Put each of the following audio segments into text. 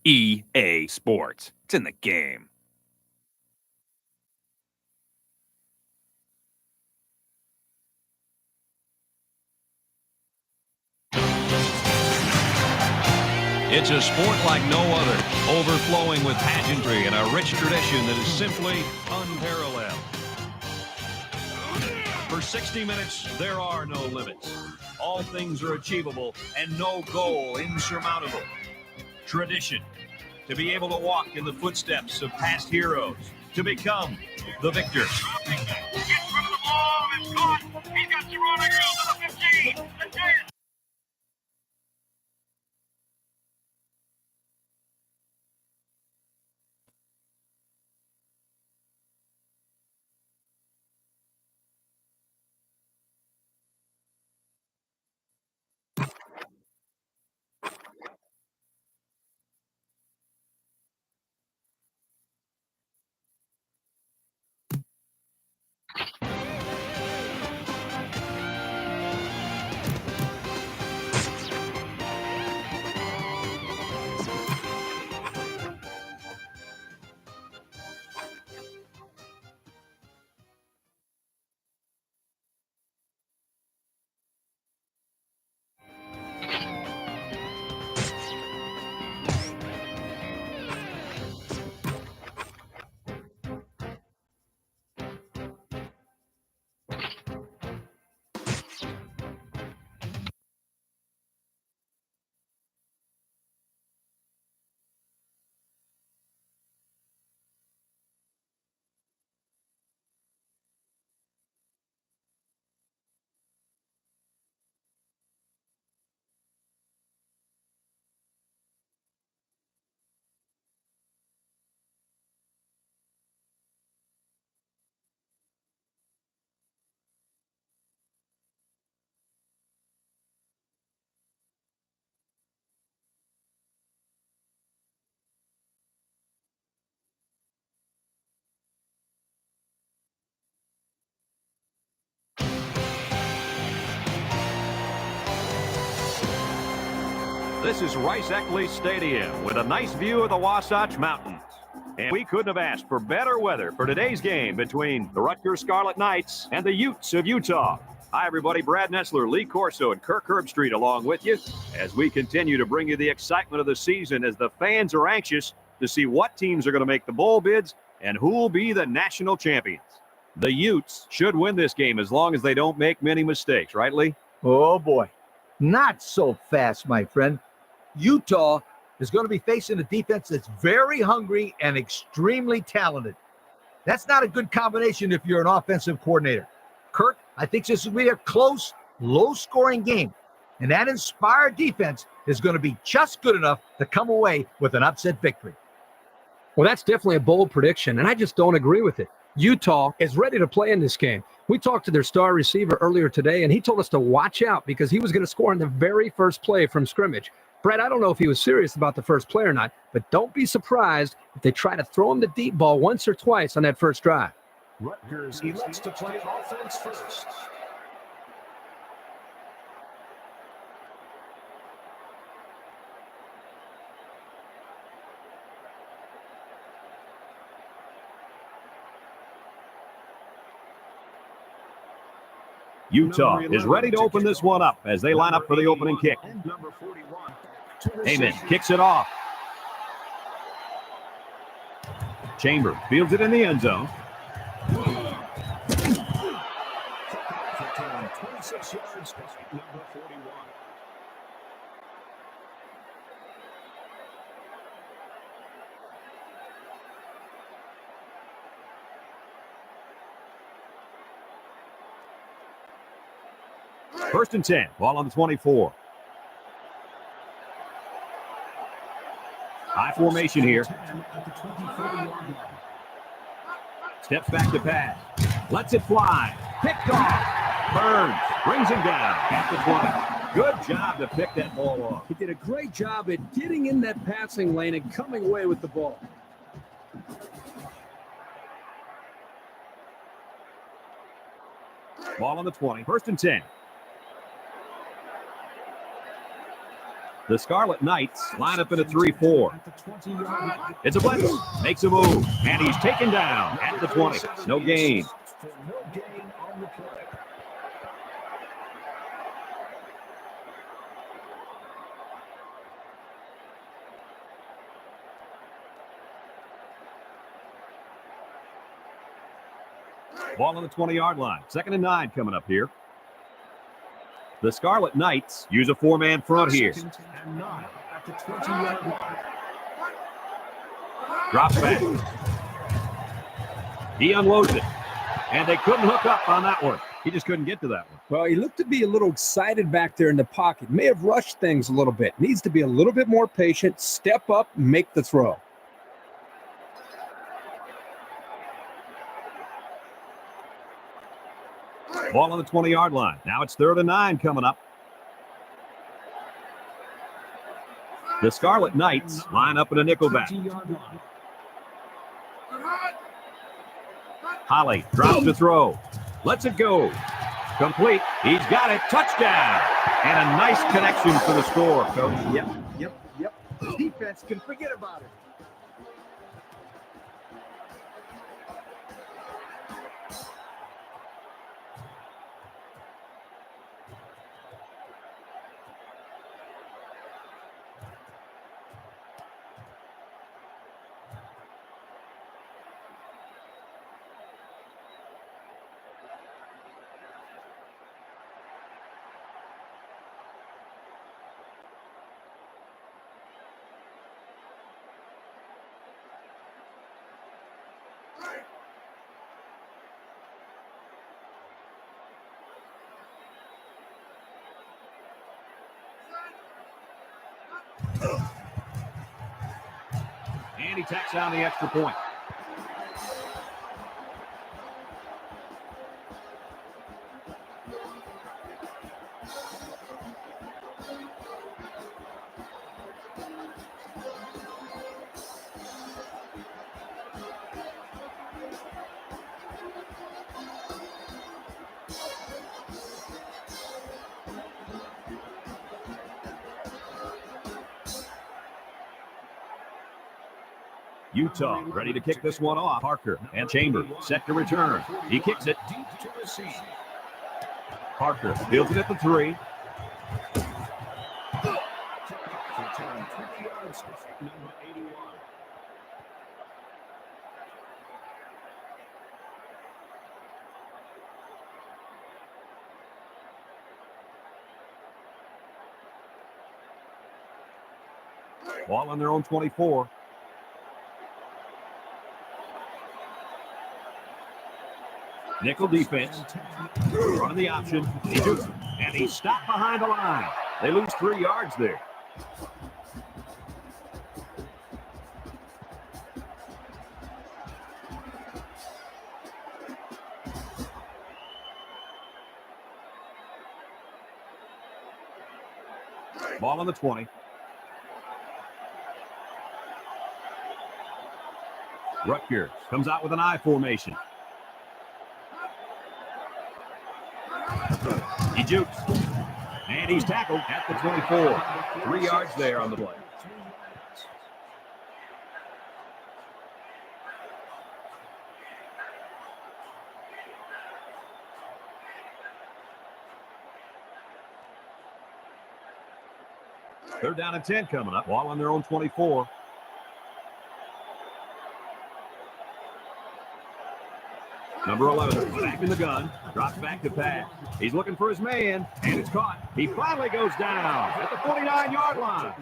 EA Sports. It's in the game. It's a sport like no other, overflowing with pageantry and a rich tradition that is simply unparalleled. For 60 minutes, there are no limits. All things are achievable and no goal insurmountable. Tradition, to be able to walk in the footsteps of past heroes, to become the victor. Gets rid of the ball and caught. He's got Toronto girls at the 15. The Giants. This is Rice-Eccles Stadium with a nice view of the Wasatch Mountains. And we couldn't have asked for better weather for today's game between the Rutgers Scarlet Knights and the Utes of Utah. Hi, everybody. Brad Nessler, Lee Corso, and Kirk Herbstreit along with you as we continue to bring you the excitement of the season as the fans are anxious to see what teams are going to make the bowl bids and who will be the national champions. The Utes should win this game as long as they don't make many mistakes, right, Lee? Oh, boy. Not so fast, my friend. Utah is going to be facing a defense that's very hungry and extremely talented. That's not a good combination if you're an offensive coordinator. Kirk, I think this will be a close, low-scoring game, and that inspired defense is going to be just good enough to come away with an upset victory. Well, that's definitely a bold prediction, and I just don't agree with it. Utah is ready to play in this game. We talked to their star receiver earlier today, and he told us to watch out because he was going to score in the very first play from scrimmage. Brett, I don't know if he was serious about the first play or not, but don't be surprised if they try to throw him the deep ball once or twice on that first drive. Rutgers elects to play offense first. Utah is ready to open this one up as they line up for the opening kick. Amen kicks it off. Chamber fields it in the end zone. 26 yards, number 41. First and 10, ball on the 24. High formation here. Steps back to pass. Lets it fly. Picked off. Burns brings him down at the 20. Good job to pick that ball off. He did a great job at getting in that passing lane and coming away with the ball. Ball on the 20, 1st and 10. The Scarlet Knights line up in a 3-4. It's a blitz. Makes a move. And he's taken down at the 20. No gain. Ball on the 20-yard line. 2nd and 9 coming up here. The Scarlet Knights use a 4-man front here. Drops back. He unloads it. And they couldn't hook up on that one. He just couldn't get to that one. Well, he looked to be a little excited back there in the pocket. May have rushed things a little bit. Needs to be a little bit more patient. Step up, make the throw. Ball on the 20-yard line. Now it's 3rd and 9 coming up. The Scarlet Knights line up in a nickelback. Holly drops the throw. Lets it go. Complete. He's got it. Touchdown. And a nice connection for the score, Coach. Yep. Defense can forget about it. And he tacks down the extra point. Utah ready to kick this one off. Parker and Chambers set to return. He kicks it. Parker fields it at the 3. Ball on their own 24. Nickel defense. Running the option. And he's stopped behind the line. They lose 3 yards there. Ball on the 20. Rutgers comes out with an I formation. He jukes. And he's tackled at the 24. 3 yards there on the play. Third down and 10 coming up. Ball on their own 24. Number 11, back in the gun, drops back to pass. He's looking for his man, and it's caught. He finally goes down at the 49-yard line.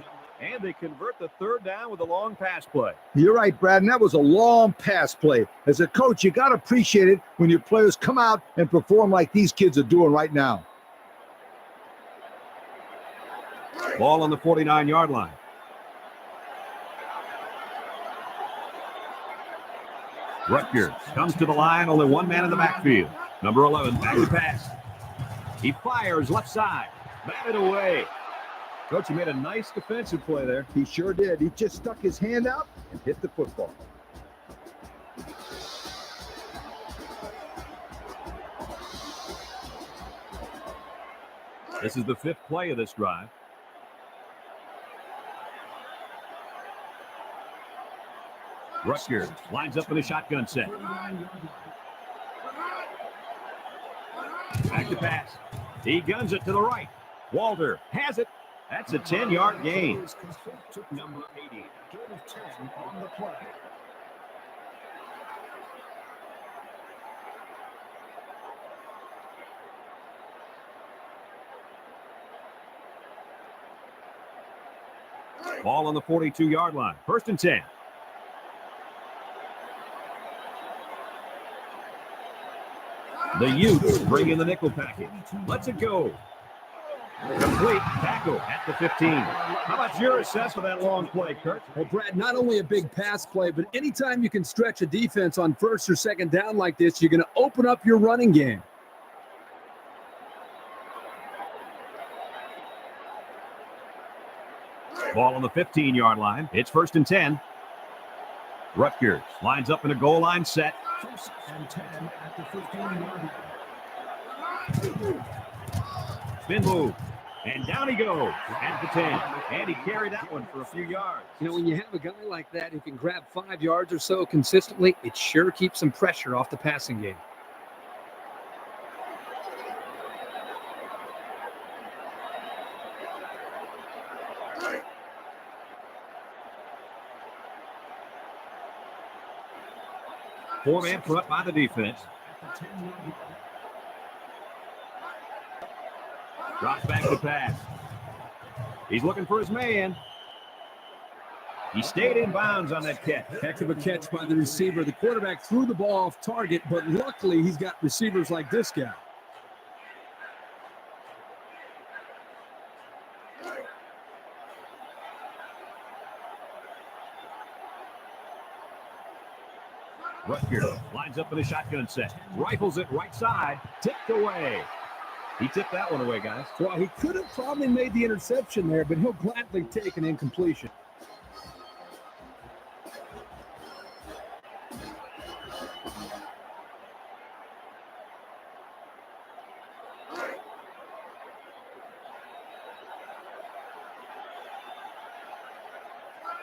And they convert the third down with a long pass play. You're right, Brad, and that was a long pass play. As a coach, you got to appreciate it when your players come out and perform like these kids are doing right now. Ball on the 49-yard line. Rutgers comes to the line, only one man in the backfield. Number 11, back to pass. He fires left side. Batted away. Coach, he made a nice defensive play there. He sure did. He just stuck his hand out and hit the football. This is the 5th play of this drive. Rutgers lines up in a shotgun set. Back to pass. He guns it to the right. Walter has it. That's a 10-yard gain. Number 80, gain of 10 on the play. Ball on the 42-yard line. 1st and 10. The Utes bring in the nickel package. Let's it go. Complete tackle at the 15. How about your assessment of that long play, Kurt? Well, Brad, not only a big pass play, but anytime you can stretch a defense on 1st or 2nd down like this, you're going to open up your running game. Ball on the 15-yard line. It's 1st and 10. Rutgers lines up in a goal line set. 1st and 10 at the 15-yard line. Spin move. And down he goes at the 10. And he carried that one for a few yards. You know, when you have a guy like that who can grab 5 yards or so consistently, it sure keeps some pressure off the passing game. Four-man front by the defense. Drops back to pass. He's looking for his man. He stayed in bounds on that catch. Heck of a catch by the receiver. The quarterback threw the ball off target, but luckily he's got receivers like this guy. Rutgers lines up in a shotgun set. Rifles it right side. Tipped away. He tipped that one away, guys. Well, he could have probably made the interception there, but he'll gladly take an incompletion.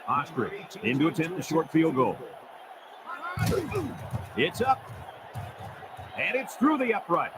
Ostrich in to attempt a short field goal. It's up. And it's through the upright.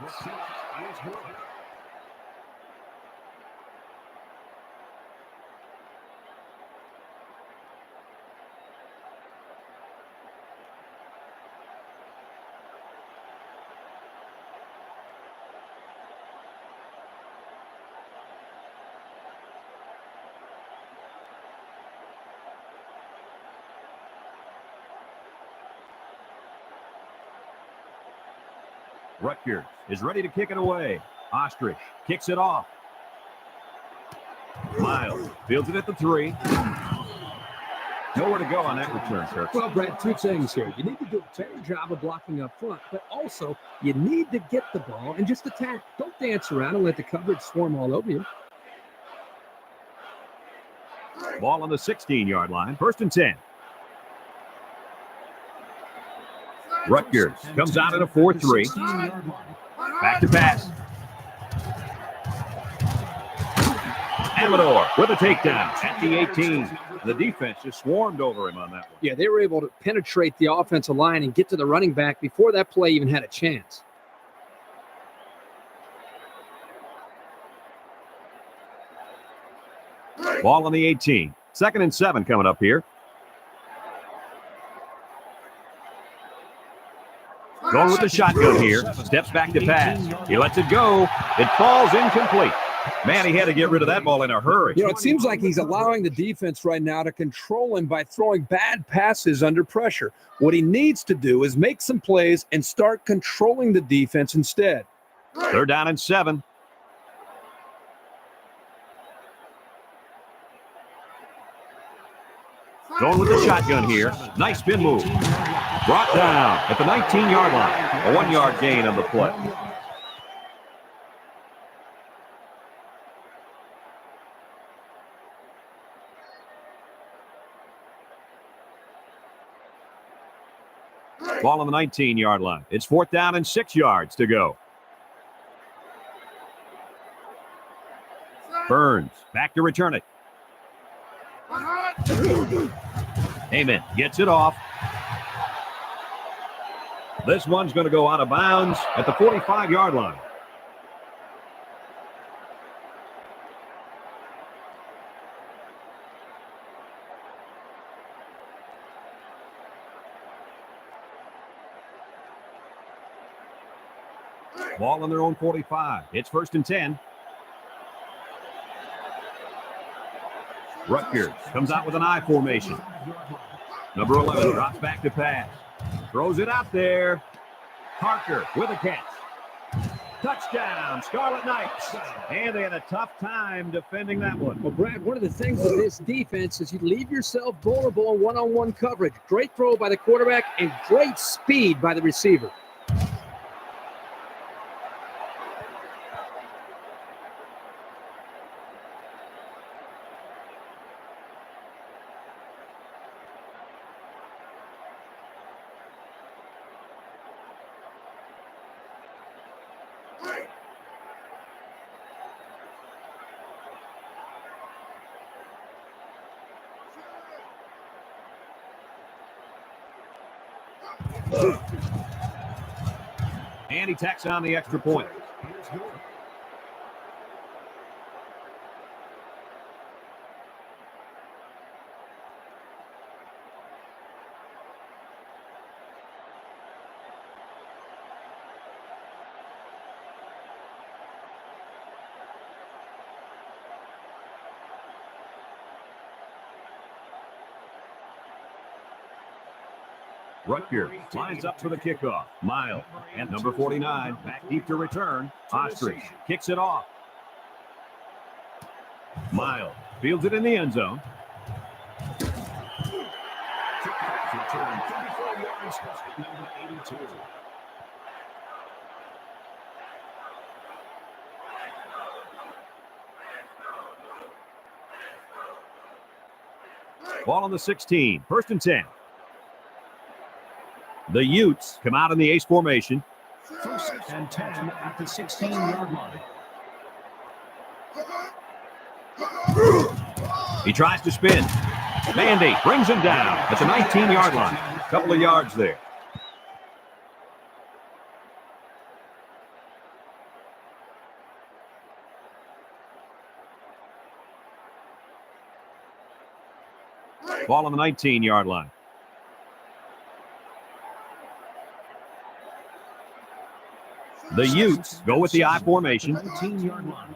Rutgers is ready to kick it away. Ostrich kicks it off. Miles fields it at the 3. Nowhere to go on that return, Kirk. Well, Brad, 2 things here. You need to do a better job of blocking up front, but also you need to get the ball and just attack. Don't dance around and let the coverage swarm all over you. Ball on the 16-yard line. 1st and 10. Rutgers comes out at a 4-3. Back to pass. Amador with a takedown at the 18. The defense just swarmed over him on that one. Yeah, they were able to penetrate the offensive line and get to the running back before that play even had a chance. Ball on the 18. 2nd and 7 coming up here. Going with the shotgun here. Steps back to pass. He lets it go. It falls incomplete. Man, he had to get rid of that ball in a hurry. You know, it seems like he's allowing the defense right now to control him by throwing bad passes under pressure. What he needs to do is make some plays and start controlling the defense instead. 3rd down and 7. Going with the shotgun here. Nice spin move. Brought down at the 19-yard line. A 1-yard gain on the play. Ball on the 19-yard line. It's 4th down and 6 yards to go. Burns back to return it. Heyman gets it off. This one's going to go out of bounds at the 45-yard line. Ball on their own 45. It's 1st and 10. Rutgers comes out with an I formation. Number 11 drops back to pass. Throws it out there. Parker with a catch. Touchdown, Scarlet Knights. And they had a tough time defending that one. Well, Brad, one of the things with this defense is you leave yourself vulnerable in one-on-one coverage. Great throw by the quarterback and great speed by the receiver. And he tacks on the extra point. Rutgers lines up for the kickoff. Miles and number 49 back deep to return. Ostrich kicks it off. Miles fields it in the end zone. Ball on the 16. 1st and 10. The Utes come out in the ace formation. 1st and 10 at the 16-yard line. He tries to spin. Bandy brings him down at the 19-yard line. A couple of yards there. Ball on the 19-yard line. The Utes go with the I formation. 19-yard line.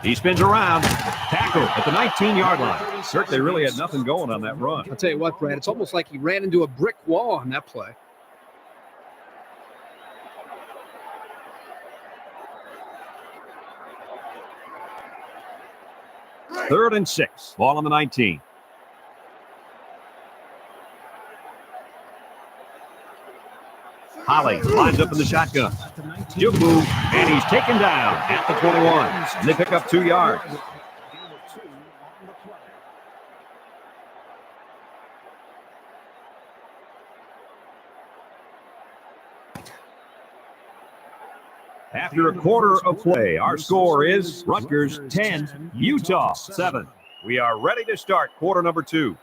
He spins around. Tackle at the 19-yard line. Certainly really had nothing going on that run. I'll tell you what, Brad, it's almost like he ran into a brick wall on that play. Third and 6. Ball on the 19. Holly lines up in the shotgun. Juke move, and he's taken down at the 21. And they pick up 2 yards. After a quarter of play, our score is Rutgers 10, Utah 7. We are ready to start quarter number 2.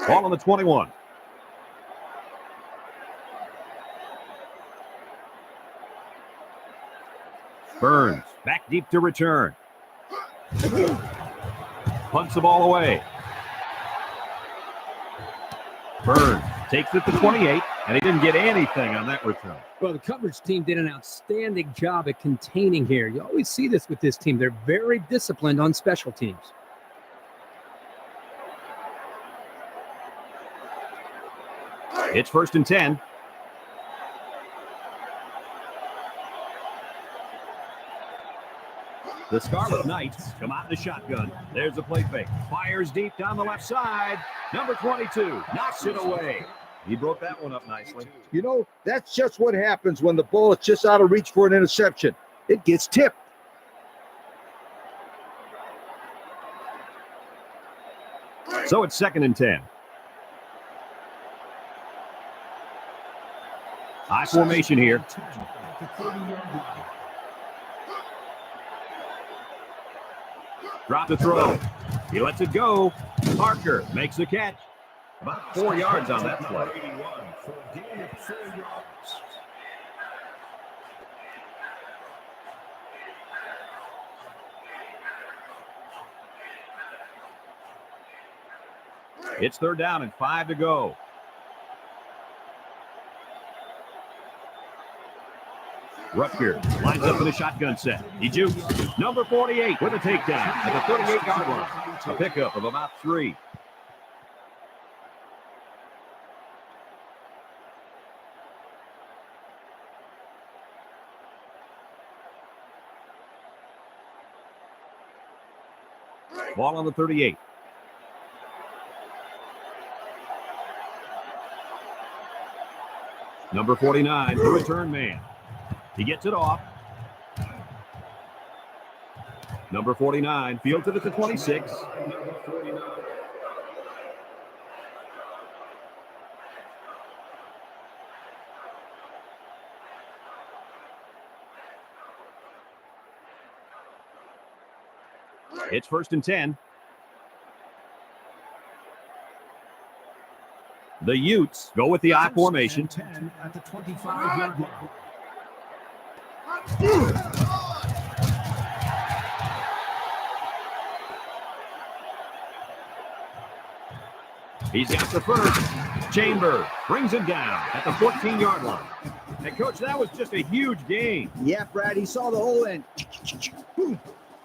Ball on the 21. Burns back deep to return. Punts the ball away. Burns takes it to 28, and he didn't get anything on that return. Well, the coverage team did an outstanding job at containing here. You always see this with this team. They're very disciplined on special teams. It's 1st and 10. The Scarlet Knights come out in the shotgun. There's the play fake. Fires deep down the left side. Number 22 knocks it away. He broke that one up nicely. You know, that's just what happens when the ball is just out of reach for an interception. It gets tipped. So it's 2nd and 10. High formation here. At the 30-yard line. Drop the throw. He lets it go. Parker makes the catch. About 4 yards on that play. 81 for a gain of 4 yards. It's 3rd down and 5 to go. Rutgers lines up in a shotgun set. He jukes. Number 48 with a takedown at the 38-yard line. A pickup of about 3. Ball on the 38. Number 49, the return man. He gets it off. Number 49 fields it at the 26. It's 1st and 10. The Utes go with the I formation. 10 at the 25-yard line. He's got the first. Chambers brings him down at the 14-yard line. And, Coach, that was just a huge gain. Yeah, Brad, he saw the hole and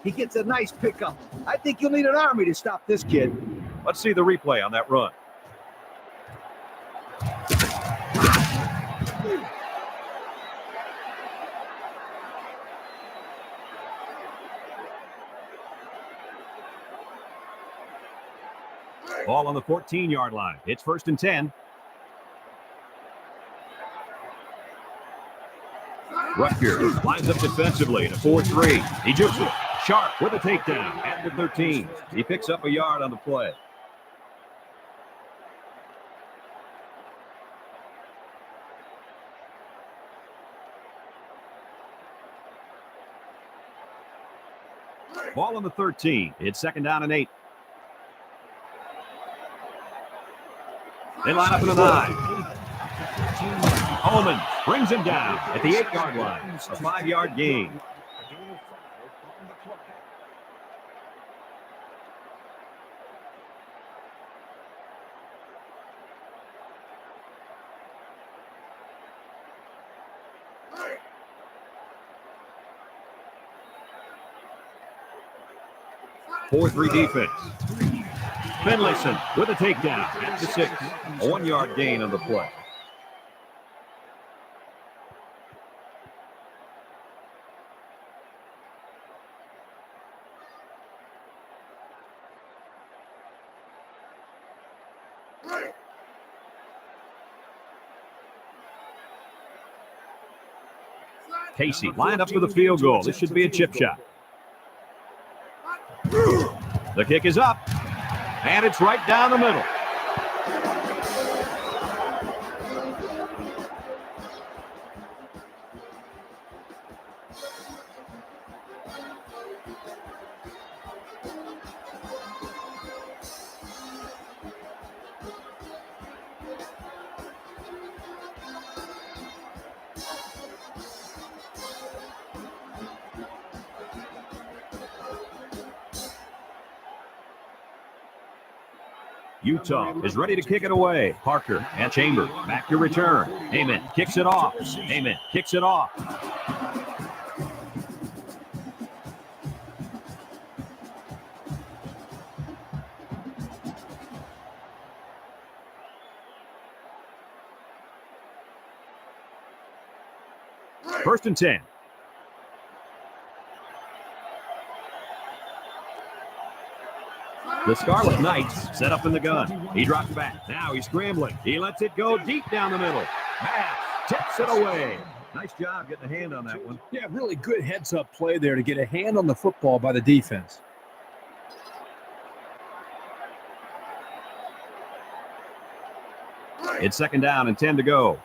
he gets a nice pickup. I think you'll need an army to stop this kid. Let's see the replay on that run. Ball on the 14-yard line. It's 1st and 10. Rutgers lines up defensively in a 4-3. He jukes it. Sharp with a takedown at the 13. He picks up a yard on the play. Ball on the 13. It's 2nd down and 8. They line up in a 9. Holman brings him down at the 8-yard line. A 5-yard gain. Four-three defense. Finlayson with a takedown at the 6. A 1-yard gain on the play. Casey lined up for the field goal. This should be a chip shot. The kick is up, and it's right down the middle. Utah is ready to kick it away. Parker and Chambers back to return. Heyman kicks it off. Heyman kicks it off. First and 10. The Scarlet Knights set up in the gun. He drops back. Now he's scrambling. He lets it go deep down the middle. Matt tips it away. Nice job getting a hand on that one. Yeah, really good heads-up play there to get a hand on the football by the defense. It's second down and 10 to go.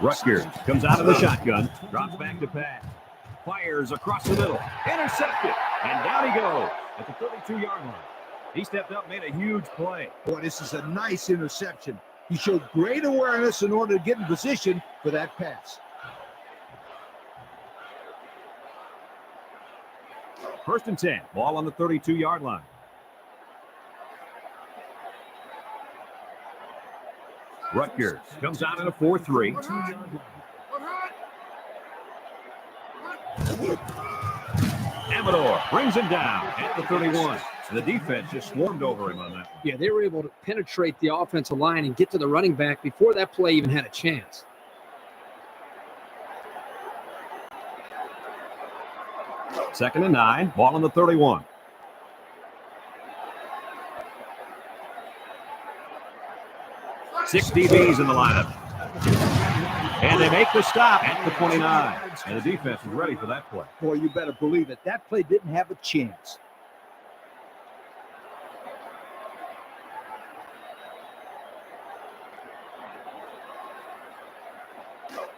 Rutgers comes out of the shotgun, drops back to pass, fires across the middle, intercepted, and down he goes at the 32-yard line. He stepped up, made a huge play. Boy, this is a nice interception. He showed great awareness in order to get in position for that pass. First and 10, ball on the 32-yard line. Rutgers comes out in a 4-3. Amador brings him down at the 31. The defense just swarmed over him on that one. Yeah, they were able to penetrate the offensive line and get to the running back before that play even had a chance. Second and 9, ball on the 31. Six DBs in the lineup. And they make the stop at the 29. And the defense is ready for that play. Boy, you better believe it. That play didn't have a chance.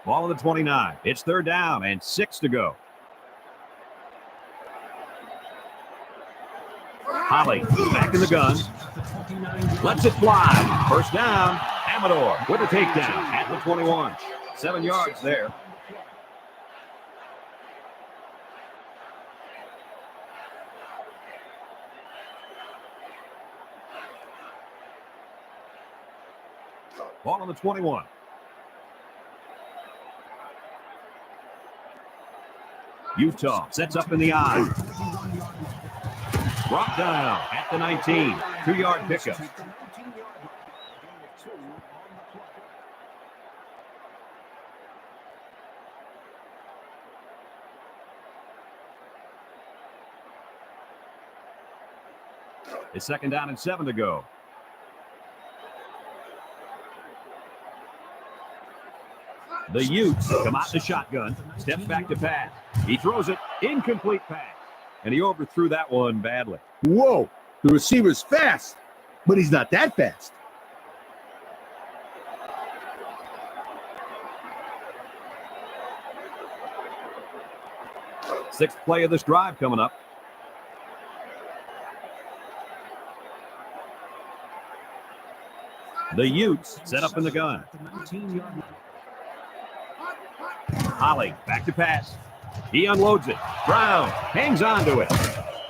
Ball on the 29. It's third down and 6 to go. Holly is back in the gun. Lets it fly. First down. Amador with a takedown at the 21. 7 yards there. Ball on the 21. Utah sets up in the eye. Brought down at the 19. 2-yard pickup. It's second down and 7 to go. The Utes come out the shotgun, steps back to pass. He throws it, incomplete pass. And he overthrew that one badly. Whoa, the receiver's fast, but he's not that fast. Sixth play of this drive coming up. The Utes set up in the gun. Holly back to pass. He unloads it. Brown hangs on to it.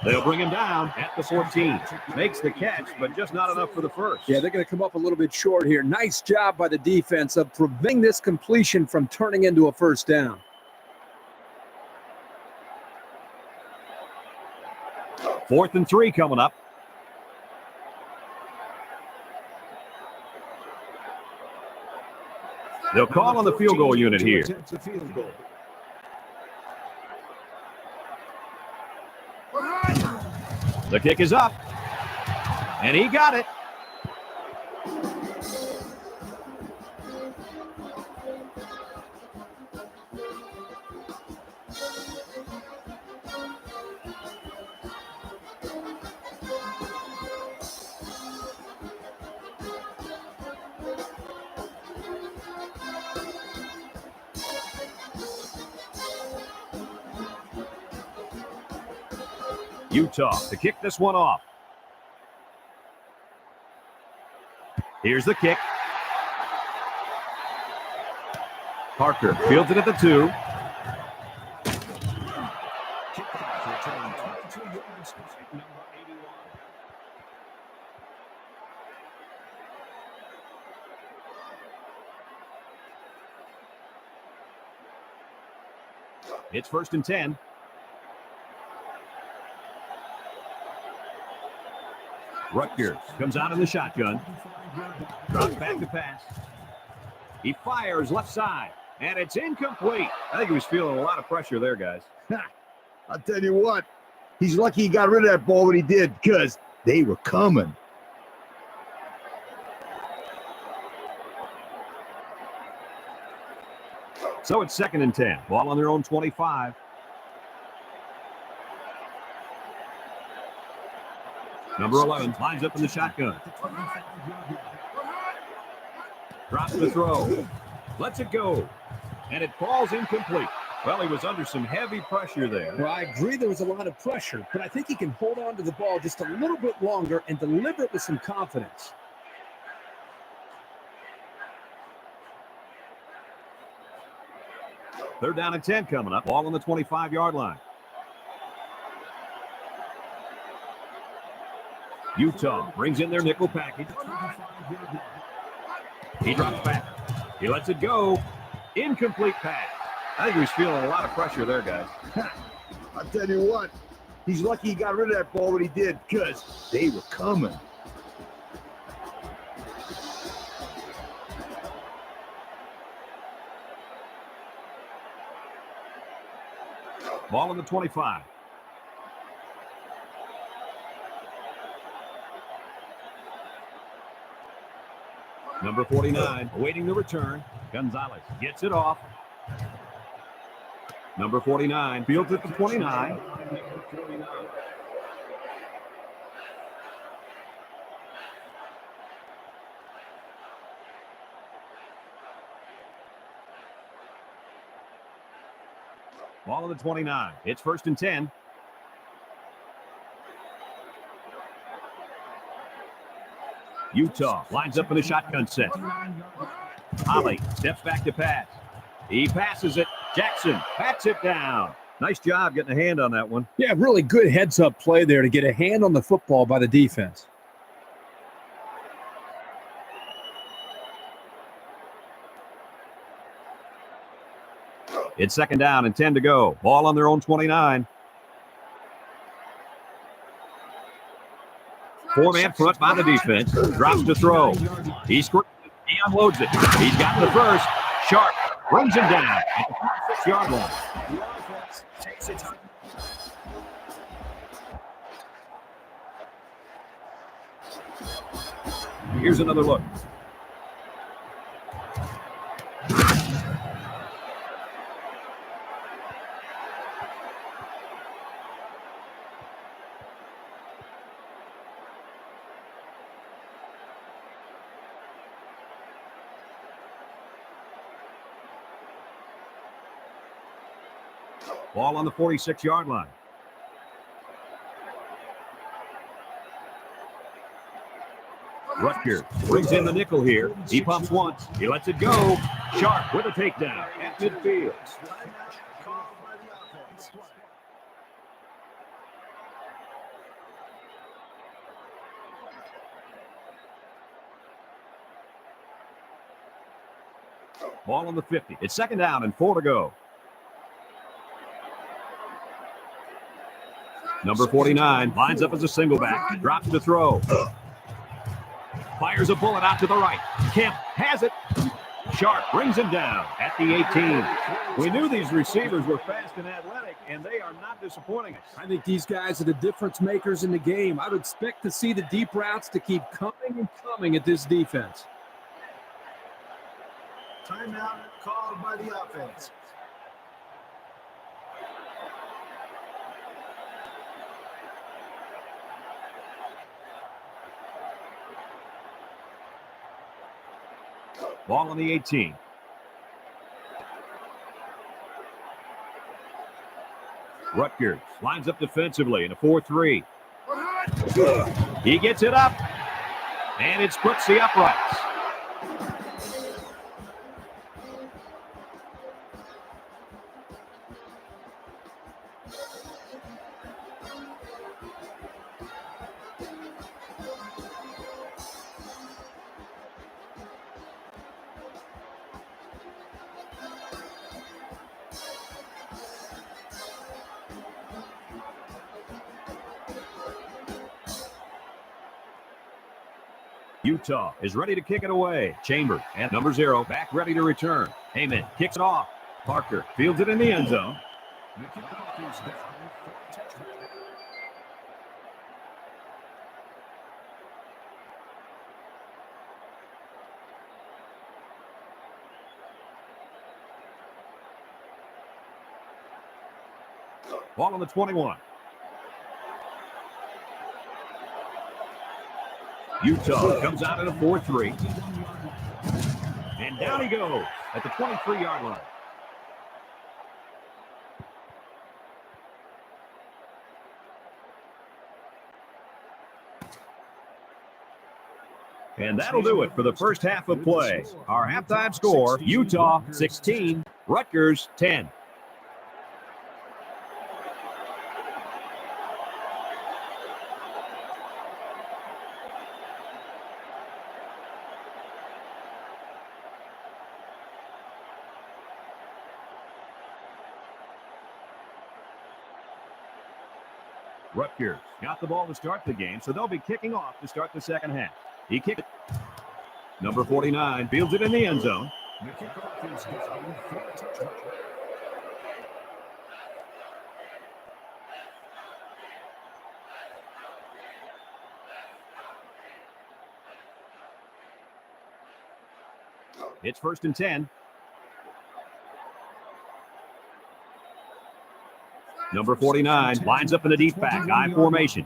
They'll bring him down at the 14. Makes the catch, but just not enough for the first. Yeah, they're going to come up a little bit short here. Nice job by the defense of preventing this completion from turning into a first down. Fourth and 3 coming up. They'll call on the field goal unit here. The kick is up, and he got it. Utah to kick this one off. Here's the kick. Parker fields it at the 2. It's first and 10. Rutgers comes out in the shotgun. Drops back to pass. He fires left side, and it's incomplete. I think he was feeling a lot of pressure there, guys. I'll tell you what, he's lucky he got rid of that ball when he did, because they were coming. So it's second and 10. Ball on their own 25. Number 11 lines up in the shotgun. Drops the throw. Lets it go. And it falls incomplete. Well, he was under some heavy pressure there. Well, I agree there was a lot of pressure, but I think he can hold on to the ball just a little bit longer and deliver it with some confidence. Third down and 10 coming up. Ball on the 25-yard line. Utah brings in their nickel package. He drops back. He lets it go. Incomplete pass. I think he was feeling a lot of pressure there, guys. I'll tell you what, he's lucky he got rid of that ball when he did, because they were coming. Ball on the 25. Number 49, awaiting the return. Gonzalez gets it off. Number 49, fields at the 29. Ball on the 29. It's first and 10. Utah lines up in a shotgun set. Holly steps back to pass. He passes it. Jackson bats it down. Nice job getting a hand on that one. Yeah, really good heads-up play there to get a hand on the football by the defense. It's second down and 10 to go. Ball on their own 29. Four-man front by the defense. Drops to throw. He unloads it. He's got the first. Sharp brings him down at the 46-yard line. Here's another look. Ball on the 46-yard line. Rutgers brings in the nickel here. He pumps once. He lets it go. Sharp with a takedown at midfield. Ball on the 50. It's second down and 4 to go. Number 49 lines up as a single back. Drops to throw. Fires a bullet out to the right. Kemp has it. Sharp brings him down at the 18. We knew these receivers were fast and athletic, and they are not disappointing us. I think these guys are the difference makers in the game. I would expect to see the deep routes to keep coming and coming at this defense. Timeout called by the offense. Ball on the 18. Rutgers lines up defensively in a 4-3. He gets it up, and it splits the uprights. Utah is ready to kick it away. Chambers at number 0, back ready to return. Heyman kicks it off. Parker fields it in the end zone. Ball on the 21. Utah comes out at a 4-3. And down he goes at the 23-yard line. And that'll do it for the first half of play. Our halftime score, Utah 16, Rutgers 10. Rutgers got the ball to start the game, so they'll be kicking off to start the second half. He kicked it. Number 49 fields it in the end zone. The kickoff is good for a touchdown. It's 1st and 10. Number 49 lines up in the deep back, I formation.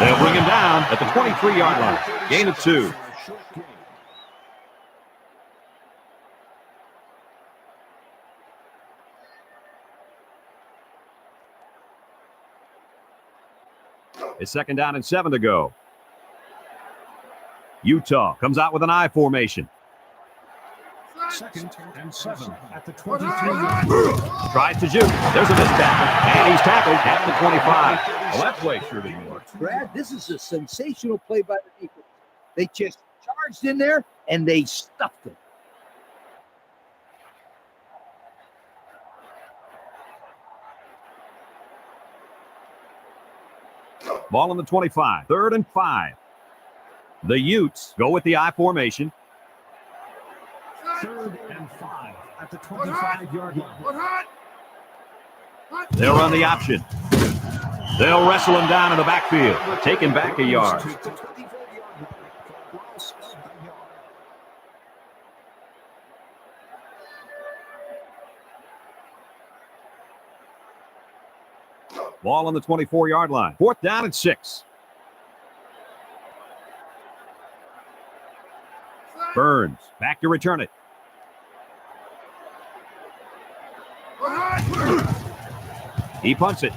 They'll bring him down at the 23-yard line. Gain of 2. It's 2nd down and 7 to go. Utah comes out with an I formation. 2nd and 7 at the 23-yard line. Tries to shoot. There's a missed tackle. And he's tackled at the 25. Well, that play sure didn't work. Brad, this is a sensational play by the defense. They just charged in there and they stuffed him. Ball on the 25. 3rd and 5. The Utes go with the I formation. 3rd and 5 at the 25-yard line. They'll run the option. They'll wrestle him down in the backfield, taking back a yard. Ball on the 24-yard line. 4th down and 6. Burns back to return it. He punts it.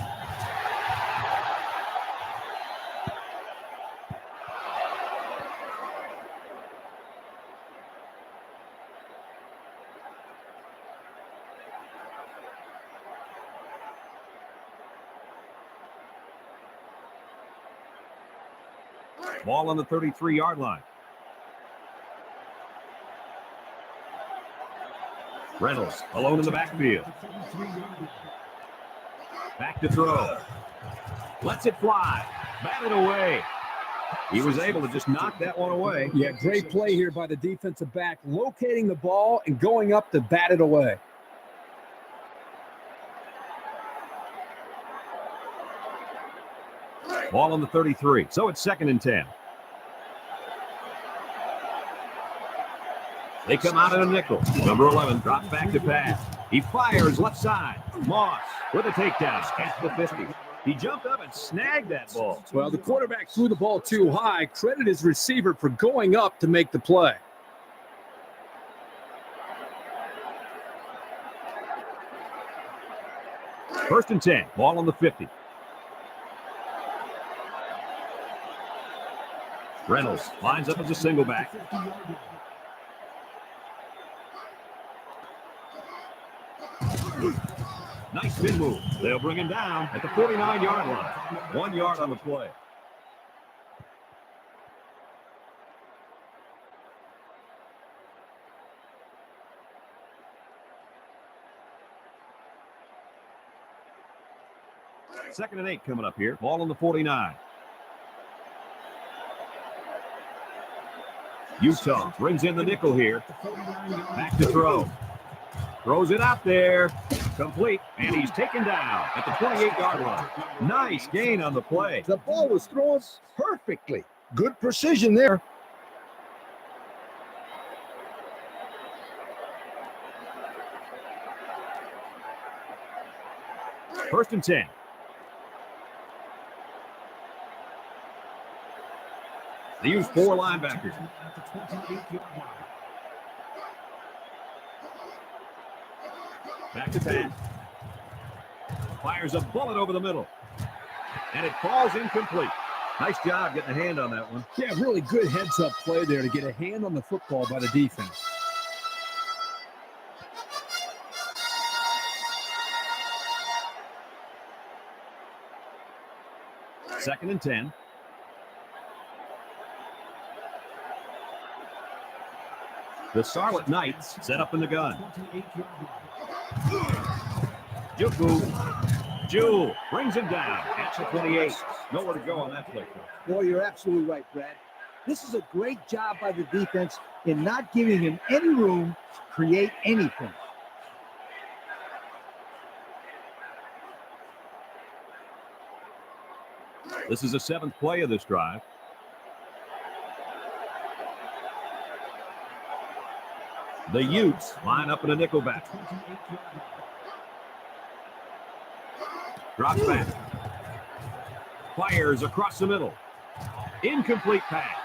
Ball on the 33-yard line. Reynolds alone in the backfield. Back to throw. Lets it fly. Batted away. He was able to just knock that one away. Yeah, great play here by the defensive back, locating the ball and going up to bat it away. Ball on the 33. So it's 2nd and 10. They come out in a nickel. Number 11 drops back to pass. He fires left side. Moss with a takedown at the 50. He jumped up and snagged that ball. Well, the quarterback threw the ball too high. Credit his receiver for going up to make the play. First and 10. Ball on the 50. Reynolds lines up as a single back. Nice spin move. They'll bring him down at the 49-yard line. 1 yard on the play. Second and 8 coming up here. Ball on the 49. Utah brings in the nickel here. Back to throw. Throws it out there. Complete. And he's taken down at the 28-yard line. Nice gain on the play. The ball was thrown perfectly. Good precision there. First and 10. They use 4 linebackers. At the 28-yard line. Back to pass. Fires a bullet over the middle. And it falls incomplete. Nice job getting a hand on that one. Yeah, really good heads-up play there to get a hand on the football by the defense. Second and 10. The Scarlet Knights set up in the gun. 28-yard line. Jewel brings him down at the 28. Nowhere to go on that play. Boy, you're absolutely right, Brad. This is a great job by the defense in not giving him any room to create anything. This is the 7th play of this drive. The Utes line up in a nickelback. Drops back. Fires across the middle. Incomplete pass.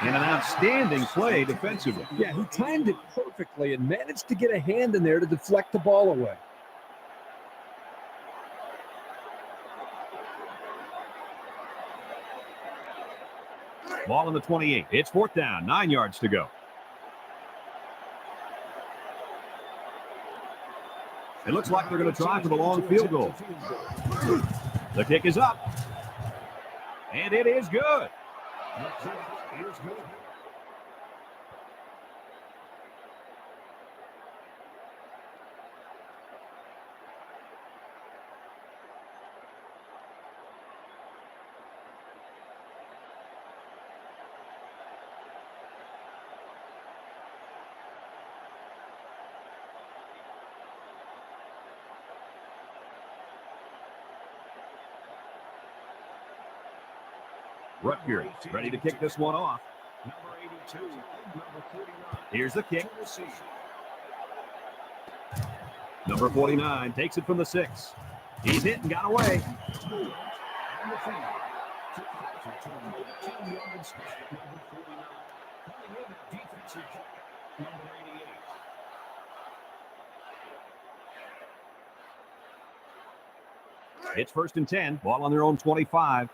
And an outstanding play defensively. Yeah, he timed it perfectly and managed to get a hand in there to deflect the ball away. Ball on the 28. It's 4th down, 9 yards to go. It looks like they're going to try for the long field goal. The kick is up. And it is good. Rutgers ready to kick this one off. Here's the kick. Number 49 takes it from the 6. He's hit and got away. It's 1st and 10. Ball on their own 25.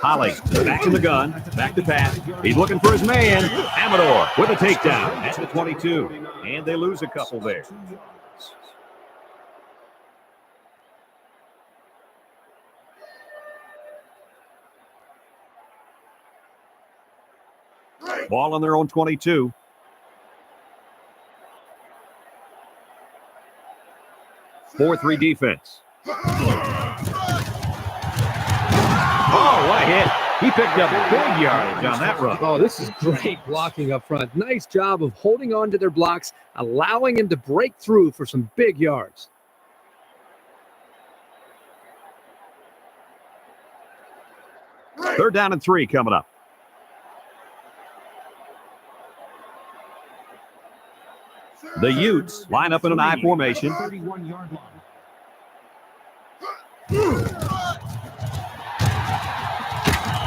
Holly back in the gun, back to pass. He's looking for his man. Amador with a takedown at the 22. And they lose a couple there. Ball on their own 22. Four 3 defense. Oh, what a hit. He picked up big yardage on that run. Oh, this is great blocking up front. Nice job of holding on to their blocks, allowing him to break through for some big yards. Third down and 3 coming up. The Utes line up in an I formation. 31-yard line.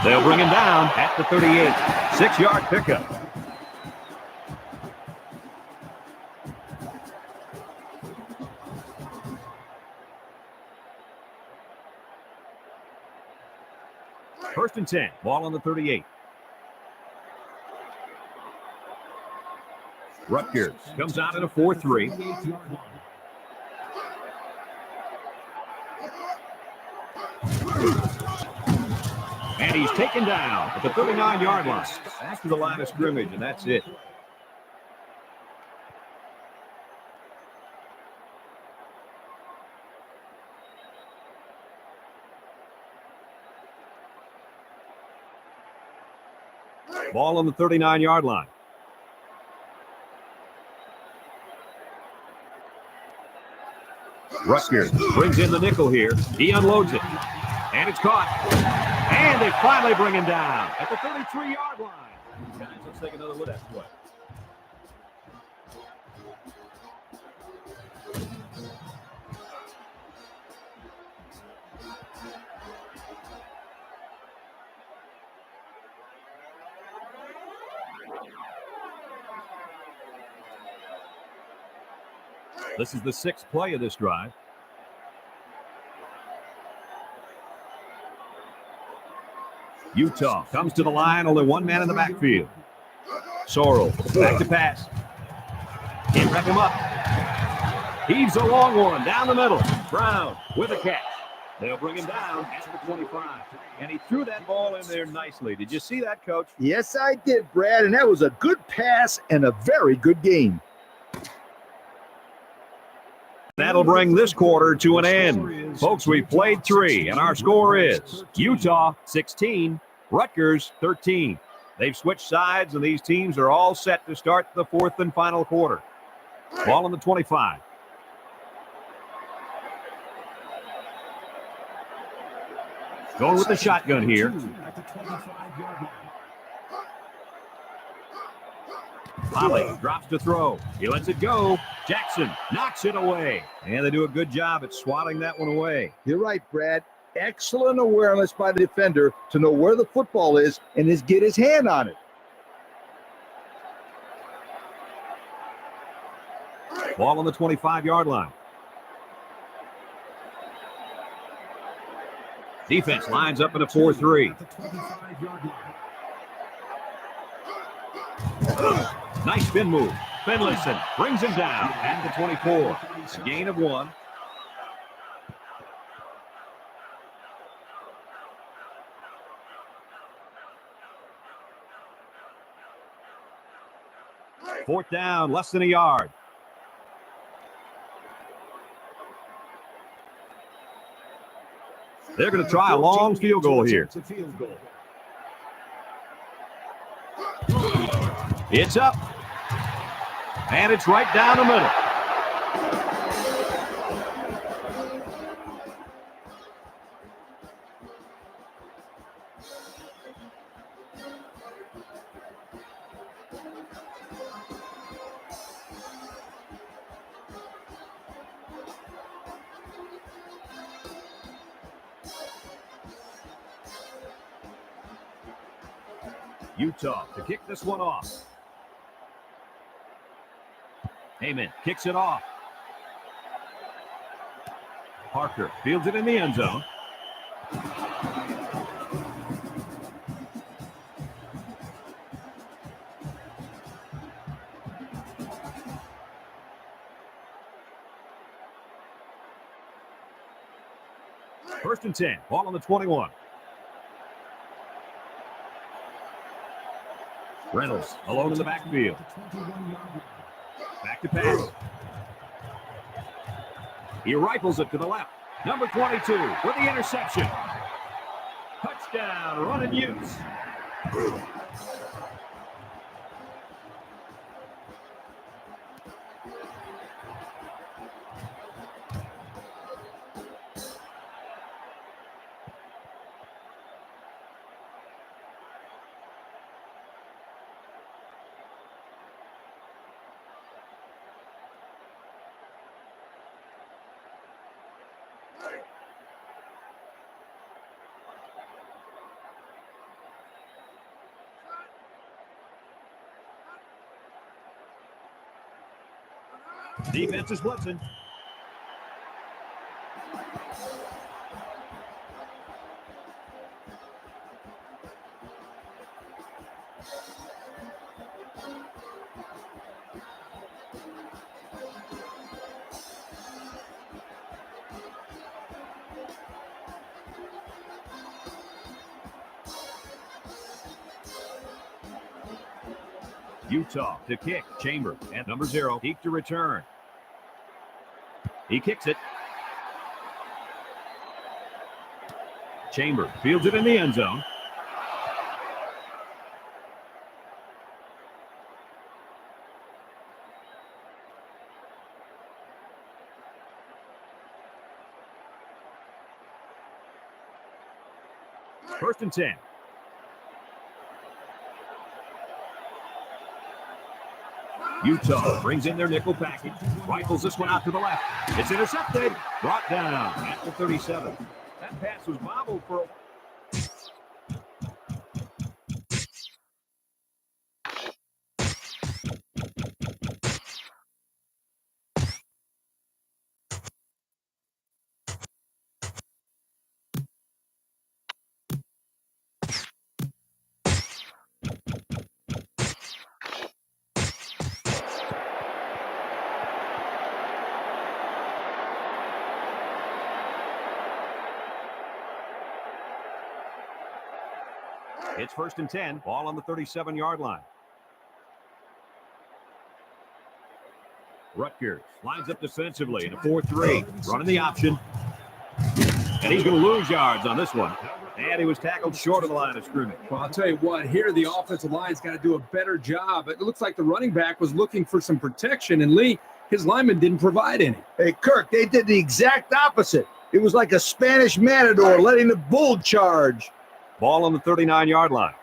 They'll bring him down at the 38. 6-yard pickup. First and 10. Ball on the 38. Rutgers comes out in a 4-3. 38-yard line. And he's taken down at the 39-yard line. After the line of scrimmage, and that's it. Ball on the 39-yard line. Rutgers brings in the nickel here. He unloads it. And it's caught. And they finally bring him down at the 33-yard line. Guys, let's take another look at that play. This is the 6th play of this drive. Utah comes to the line, only one man in the backfield. Sorrell back to pass. Can't wrap him up. Heaves a long one down the middle. Brown with a catch. They'll bring him down at the 25. And he threw that ball in there nicely. Did you see that, Coach? Yes, I did, Brad, and that was a good pass and a very good game. That'll bring this quarter to an end. Folks, we've played 3, and our score is Utah 16, Rutgers 13. They've switched sides, and these teams are all set to start the 4th and final quarter. Ball on the 25. Going with the shotgun here. Holly drops to throw. He lets it go. Jackson knocks it away. And they do a good job at swatting that one away. You're right, Brad. Excellent awareness by the defender to know where the football is and get his hand on it. Ball on the 25-yard line. Defense lines up in a 4-3. Nice spin move. Finlayson brings him down at the 24. A gain of 1. Fourth down, less than a yard. They're going to try a long field goal here. It's up. And it's right down the middle. Utah to kick this one off. Heyman kicks it off. Parker fields it in the end zone. First and 10, ball on the 21. Reynolds alone in the backfield. Back to pass. He rifles it to the left. Number 22 with the interception. Touchdown, running Utes. Defense is blitzing. Utah to kick. Chamber at number 0. Deep to return. He kicks it. Chamber fields it in the end zone. First and 10. Utah brings in their nickel package. Rifles this one out to the left. It's intercepted. Brought down at the 37. That pass was bobbled for a It's 1st and 10. Ball on the 37-yard line. Rutgers lines up defensively in a 4-3. Running the option. And he's going to lose yards on this one. And he was tackled short of the line of scrimmage. Well, I'll tell you what, here the offensive line's got to do a better job. It looks like the running back was looking for some protection, and Lee, his lineman didn't provide any. Hey, Kirk, they did the exact opposite. It was like a Spanish matador letting the bull charge. Ball on the 39-yard line.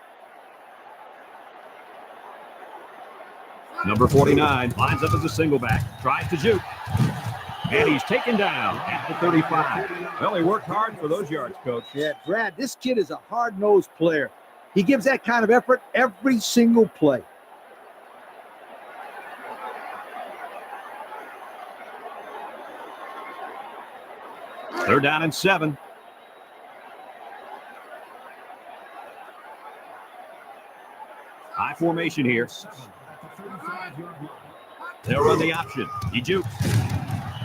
Number 49 lines up as a single back. Tries to juke. And he's taken down at the 35. Well, he worked hard for those yards, Coach. Yeah, Brad, this kid is a hard-nosed player. He gives that kind of effort every single play. They're down and 7. High formation here. They'll run the option. He jukes.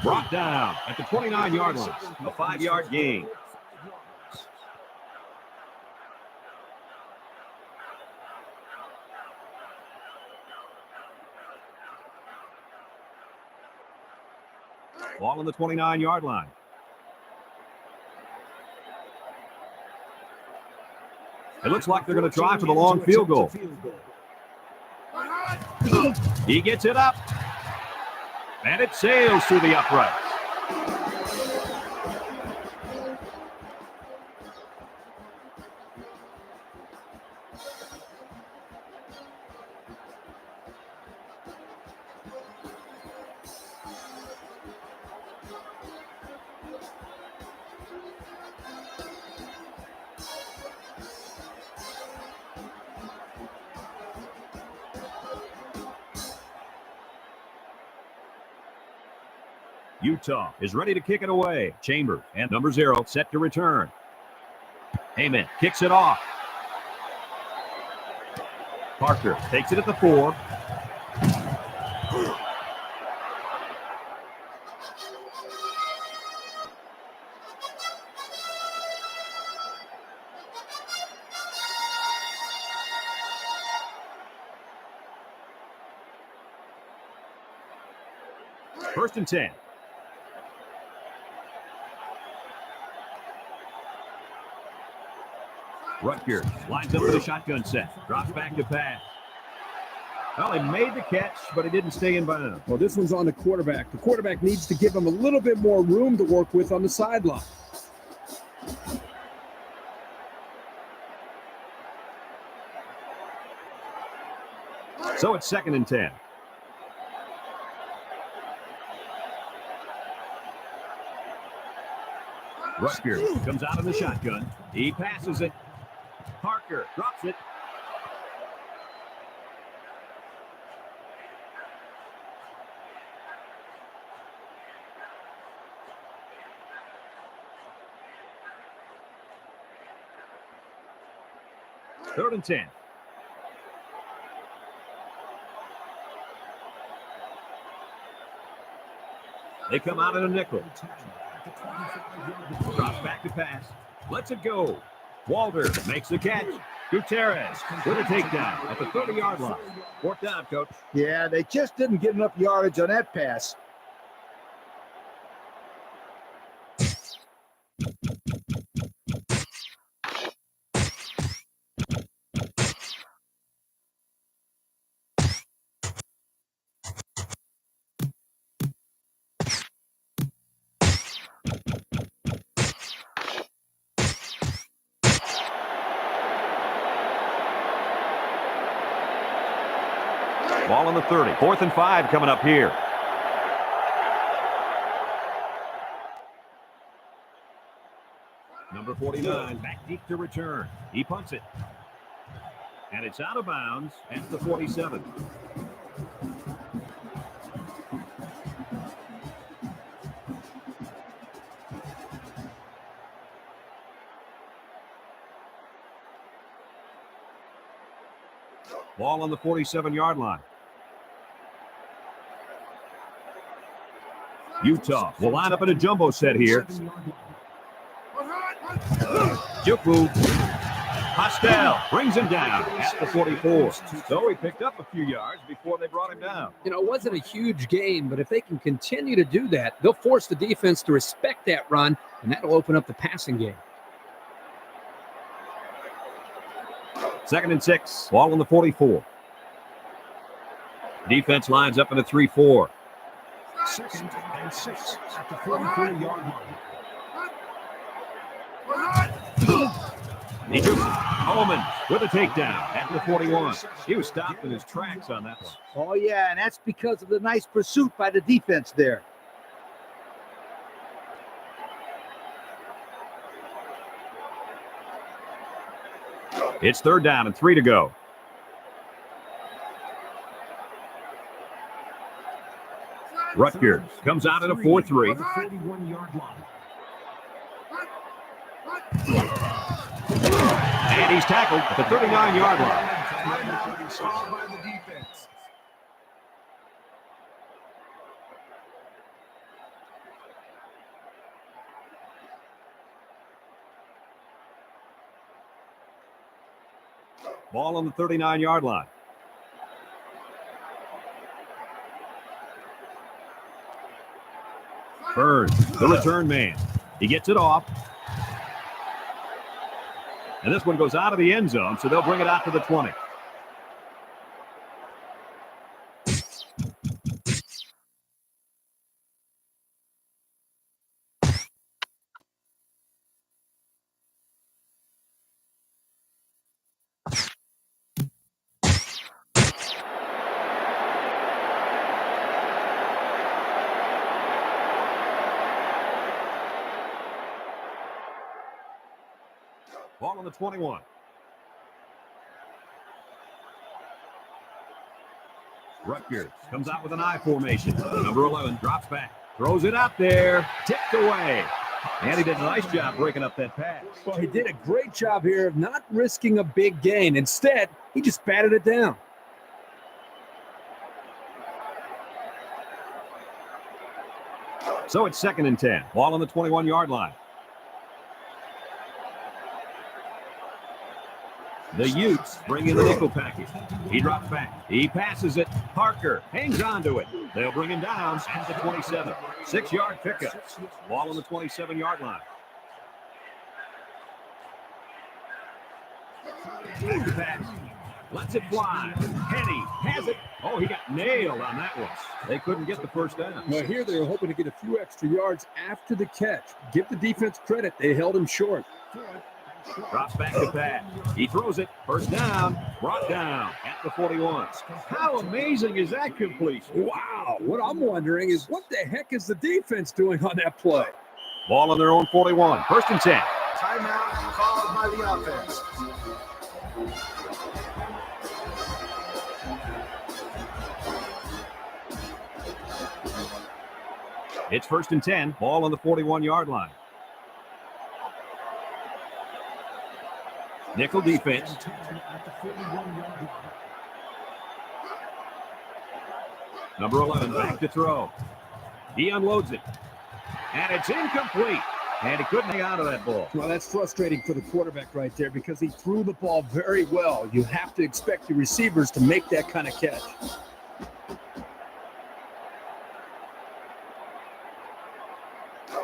Brought down at the 29-yard line. A 5-yard gain. Ball on the 29-yard line. It looks like they're going to try for the long field goal. He gets it up. And it sails through the uprights. Utah is ready to kick it away. Chambers and number 0 set to return. Heyman kicks it off. Parker takes it at the 4. First and 10. Rutgers lines up with a shotgun set. Drops back to pass. Well, he made the catch, but he didn't stay in bounds. Well, this one's on the quarterback. The quarterback needs to give him a little bit more room to work with on the sideline. So it's 2nd and 10. Rutgers comes out of the shotgun. He passes it. Parker drops it. Third and 10. They come out in a nickel. Drops back to pass. Lets it go. Walter makes the catch. Gutierrez with a takedown at the 30-yard line. 4th down, Coach. Yeah, they just didn't get enough yardage on that pass. Ball on the 30. 4th and 5 coming up here. Number 49 back deep to return. He punts it. And it's out of bounds at the 47. Ball on the 47-yard line. Utah will line up in a jumbo set here. Juku. Hostel brings him down at the 44. So he picked up a few yards before they brought him down. You know, it wasn't a huge gain, but if they can continue to do that, they'll force the defense to respect that run, and that'll open up the passing game. 2nd and 6. Ball on the 44. Defense lines up in a 3-4. 2nd and 6 at the 44-yard line. He took Holman with a takedown at the 41. He was stopped in his tracks on that one. Oh, yeah, and that's because of the nice pursuit by the defense there. It's 3rd down and 3 to go. Rutgers comes out at a 4-3. 41-yard line. And he's tackled at the 39-yard line. Timeout by the defense. Ball on the 39-yard line. Burns, the return man. He gets it off. And this one goes out of the end zone, so they'll bring it out to the 20. Ball on the 21. Rutgers comes out with an I formation. Number 11 drops back, throws it out there, tipped away. And he did a nice job breaking up that pass. Well, he did a great job here of not risking a big gain. Instead, he just batted it down. So it's 2nd and 10. Ball on the 21-yard line. The Utes bring in the nickel package. He drops back. He passes it. Parker hangs on to it. They'll bring him down at the 27. 6-yard pickup. Ball on the 27-yard line. Back to pass. Lets it fly. Henny has it. Oh, he got nailed on that one. They couldn't get the first down. Well, here they were hoping to get a few extra yards after the catch. Give the defense credit. They held him short. Drops back to pass. He throws it. First down. Brought down at the 41. How amazing is that completion? Wow. What I'm wondering is what the heck is the defense doing on that play? Ball on their own 41. 1st and 10. Timeout called by the offense. It's 1st and 10. Ball on the 41-yard line. Nickel defense. Number 11 back to throw. He unloads it. And it's incomplete. And he couldn't hang on to that ball. Well, that's frustrating for the quarterback right there because he threw the ball very well. You have to expect your receivers to make that kind of catch.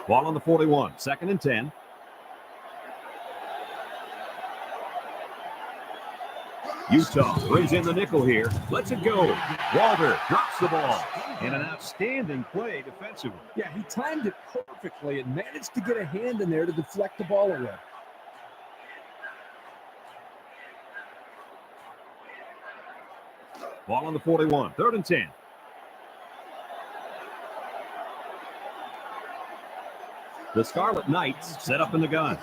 Ball on the 41. 2nd and 10. Utah brings in the nickel here. Lets it go. Walter drops the ball. And an outstanding play defensively. Yeah, he timed it perfectly and managed to get a hand in there to deflect the ball away. Ball on the 41. 3rd and 10. The Scarlet Knights set up in the gun.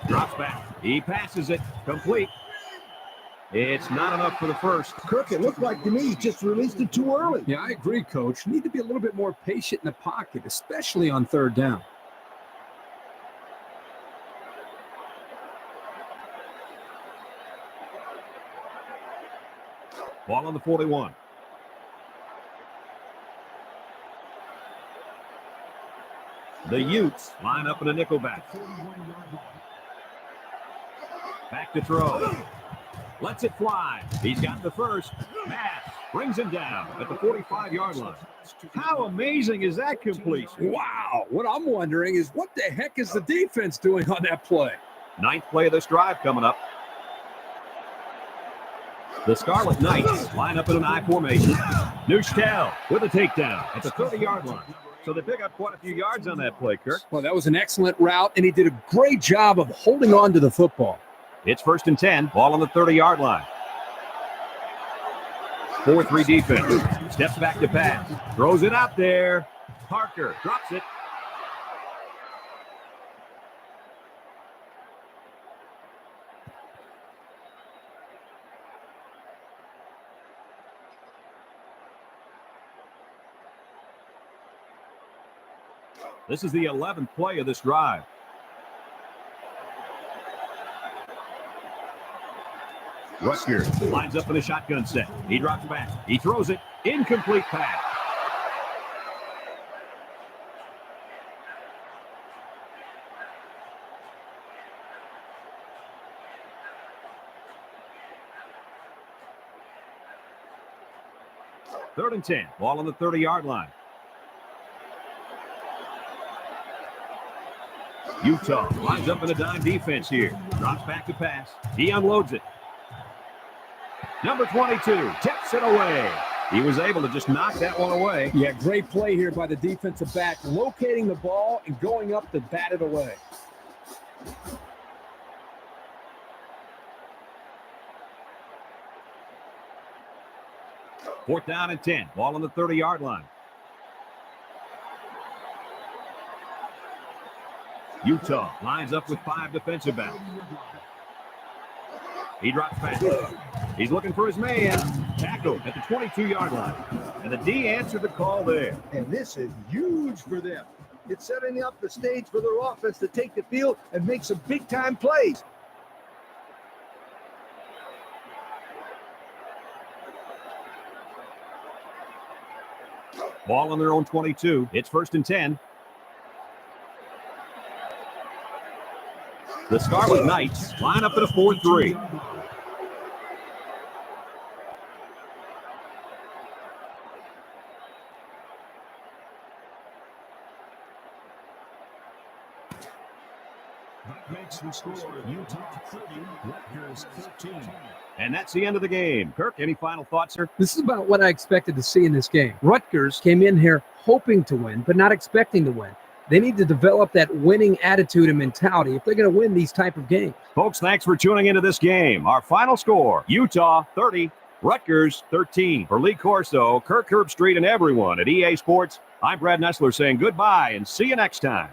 Drops back. He passes it. Complete. It's not enough for the first. Kirk, it looked like to me he just released it too early. Yeah, I agree, Coach. You need to be a little bit more patient in the pocket, especially on 3rd down. Ball on the 41. The Utes line up in a nickelback. Back to throw. Lets it fly. He's got the first. Mass brings him down at the 45-yard line. How amazing is that completion? Wow. What I'm wondering is what the heck is the defense doing on that play? Ninth play of this drive coming up. The Scarlet Knights line up in an I formation. Neuchtel with a takedown at the 30-yard line. So they pick up quite a few yards on that play, Kirk. Well, that was an excellent route, and he did a great job of holding on to the football. It's 1st and 10, ball on the 30-yard line. 4-3 defense. Steps back to pass. Throws it out there. Parker drops it. This is the 11th play of this drive. Rutgers lines up in a shotgun set. He drops back. He throws it. Incomplete pass. Third and 10. Ball on the 30-yard line. Utah lines up in a dime defense here. Drops back to pass. He unloads it. Number 22 tips it away. He was able to just knock that one away. Yeah, great play here by the defensive back, locating the ball and going up to bat it away. Fourth down and 10. Ball on the 30-yard line. Utah lines up with 5 defensive backs. He drops back. He's looking for his man. Tackle at the 22-yard line. And the D answered the call there. And this is huge for them. It's setting up the stage for their offense to take the field and make some big-time plays. Ball on their own 22. It's 1st and 10. The Scarlet Knights line up at a 4-3. That makes the score Utah 30, Rutgers 13. And that's the end of the game. Kirk, any final thoughts, sir? This is about what I expected to see in this game. Rutgers came in here hoping to win, but not expecting to win. They need to develop that winning attitude and mentality if they're going to win these type of games. Folks, thanks for tuning into this game. Our final score, Utah 30, Rutgers 13. For Lee Corso, Kirk Herbstreit, and everyone at EA Sports, I'm Brad Nessler saying goodbye and see you next time.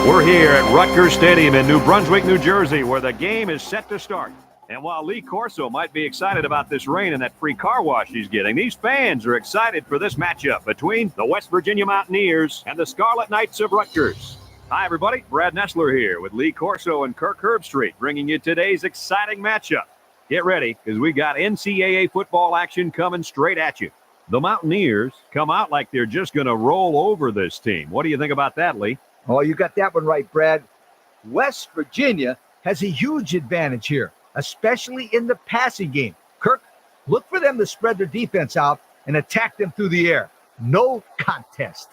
We're here at Rutgers Stadium in New Brunswick, New Jersey, where the game is set to start. And while Lee Corso might be excited about this rain and that free car wash he's getting, these fans are excited for this matchup between the West Virginia Mountaineers and the Scarlet Knights of Rutgers. Hi, everybody. Brad Nessler here with Lee Corso and Kirk Herbstreit, bringing you today's exciting matchup. Get ready, because we got NCAA football action coming straight at you. The Mountaineers come out like they're just going to roll over this team. What do you think about that, Lee? Oh, you got that one right, Brad. West Virginia has a huge advantage here, especially in the passing game. Kirk, look for them to spread their defense out and attack them through the air. No contest.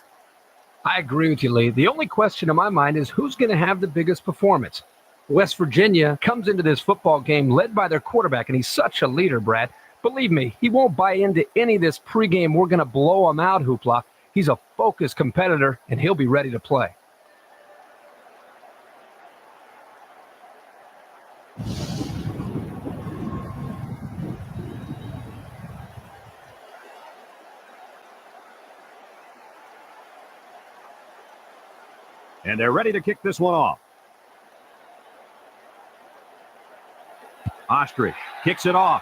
I agree with you, Lee. The only question in my mind is who's going to have the biggest performance. West Virginia comes into this football game led by their quarterback, and he's such a leader, Brad. Believe me, he won't buy into any of this pregame we're going to blow him out hoopla. He's a focused competitor, and he'll be ready to play. And they're ready to kick this one off. Ostrich kicks it off.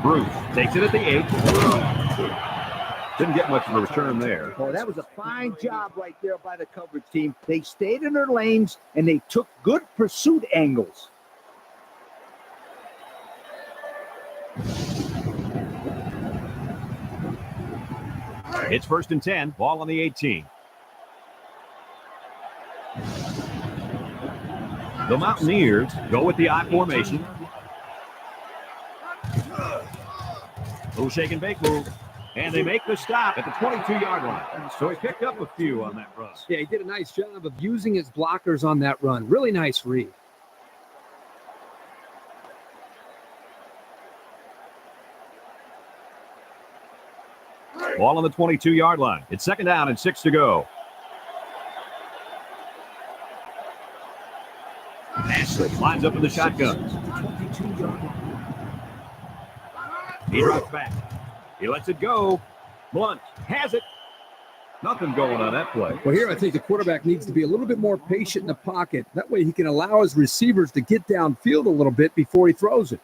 Bruce takes it at the 8. Didn't get much of a return there. Oh, that was a fine job right there by the coverage team. They stayed in their lanes, and they took good pursuit angles. It's 1st and 10, ball on the 18. The Mountaineers go with the I formation. Little shake and bake move. And they make the stop at the 22-yard line. So he picked up a few on that run. Yeah, he did a nice job of using his blockers on that run. Really nice read. Ball on the 22-yard line. It's 2nd down and 6 to go. Ashley lines up in the shotgun. He drops back. He lets it go. Blunt has it. Nothing going on that play. Well, here I think the quarterback needs to be a little bit more patient in the pocket. That way he can allow his receivers to get downfield a little bit before he throws it.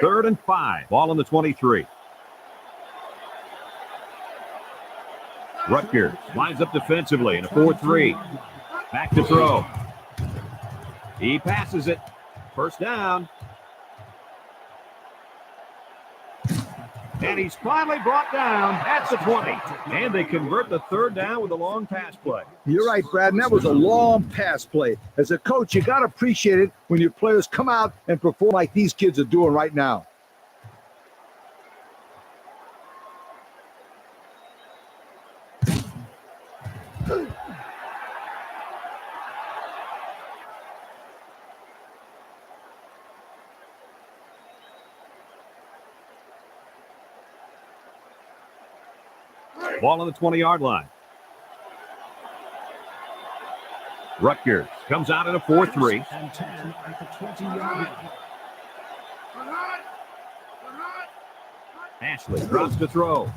Third and 5. Ball on the 23. Rutgers lines up defensively in a 4-3. Back to throw. He passes it. 1st down. And he's finally brought down at the 20. And they convert the 3rd down with a long pass play. You're right, Brad, and that was a long pass play. As a coach, you got to appreciate it when your players come out and perform like these kids are doing right now. Ball on the 20-yard line. Rutgers comes out in a 4-3. And 10 at the 20-yard line. Ashley drops to throw.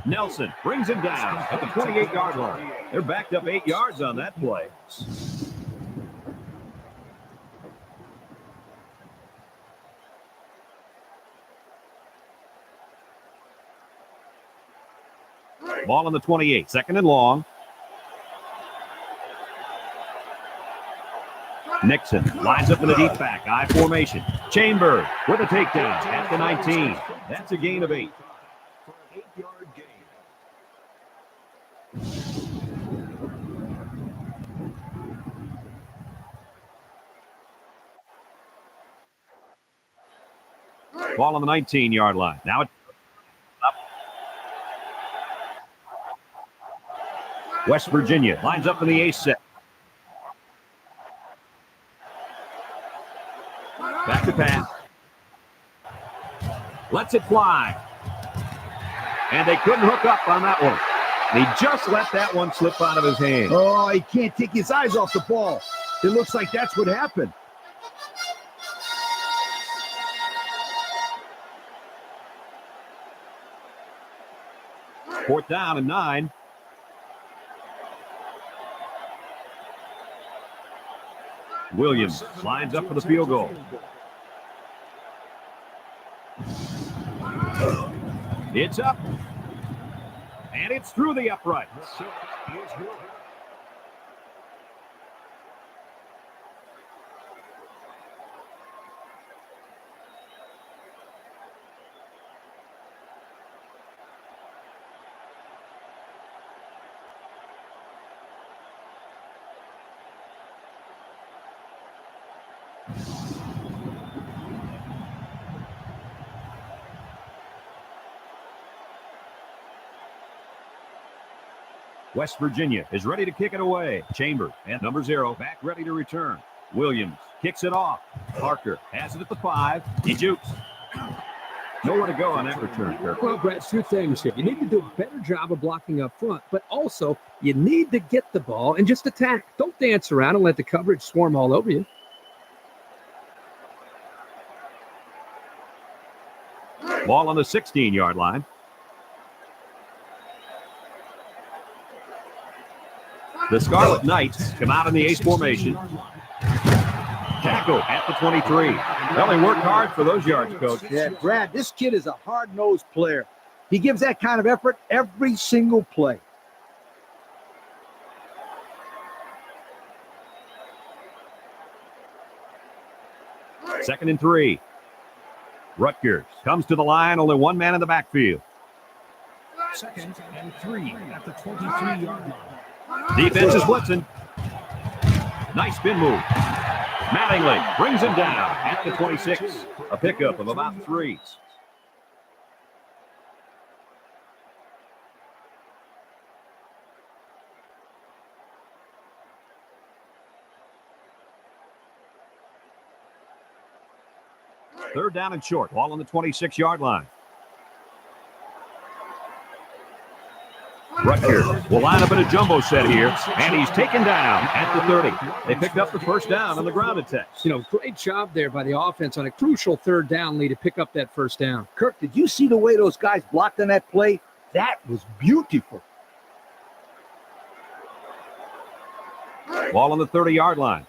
Nelson brings him down at the 28-yard line. They're backed up 8 yards on that play. Ball on the 28, 2nd and long. Nixon lines up in the deep back, I formation. Chambers with a takedown at the 19. That's a gain of 8. For an 8-yard gain. Ball on the 19-yard line. Now it's up. West Virginia lines up in the A set. Back to pass. Lets it fly. And they couldn't hook up on that one. He just let that one slip out of his hand. Oh, he can't take his eyes off the ball. It looks like that's what happened. 4th down and 9. Williams lines up for the field goal. It's up. And it's through the uprights. West Virginia is ready to kick it away. Chambers and number 0 back ready to return. Williams kicks it off. Parker has it at the 5. He jukes. Nowhere to go on that return, Kirk. Well, Brad, 2 things here. You need to do a better job of blocking up front, but also you need to get the ball and just attack. Don't dance around and let the coverage swarm all over you. Ball on the 16-yard line. The Scarlet Knights come out in the ace formation. Tackle at the 23. Well, they worked hard for those yards, Coach. Yeah, Brad, this kid is a hard-nosed player. He gives that kind of effort every single play. Second and 3. Rutgers comes to the line, only one man in the backfield. 2nd and 3 at the 23-yard line. Defense is blitzing. Nice spin move. Mattingly brings him down at the 26. A pickup of about 3. Third down and short. Ball on the 26-yard line. Rutgers will line up in a jumbo set here, and he's taken down at the 30. They picked up the first down on the ground attack. You know, great job there by the offense on a crucial 3rd down lead to pick up that first down. Kirk, did you see the way those guys blocked on that play? That was beautiful. Ball on the 30-yard line.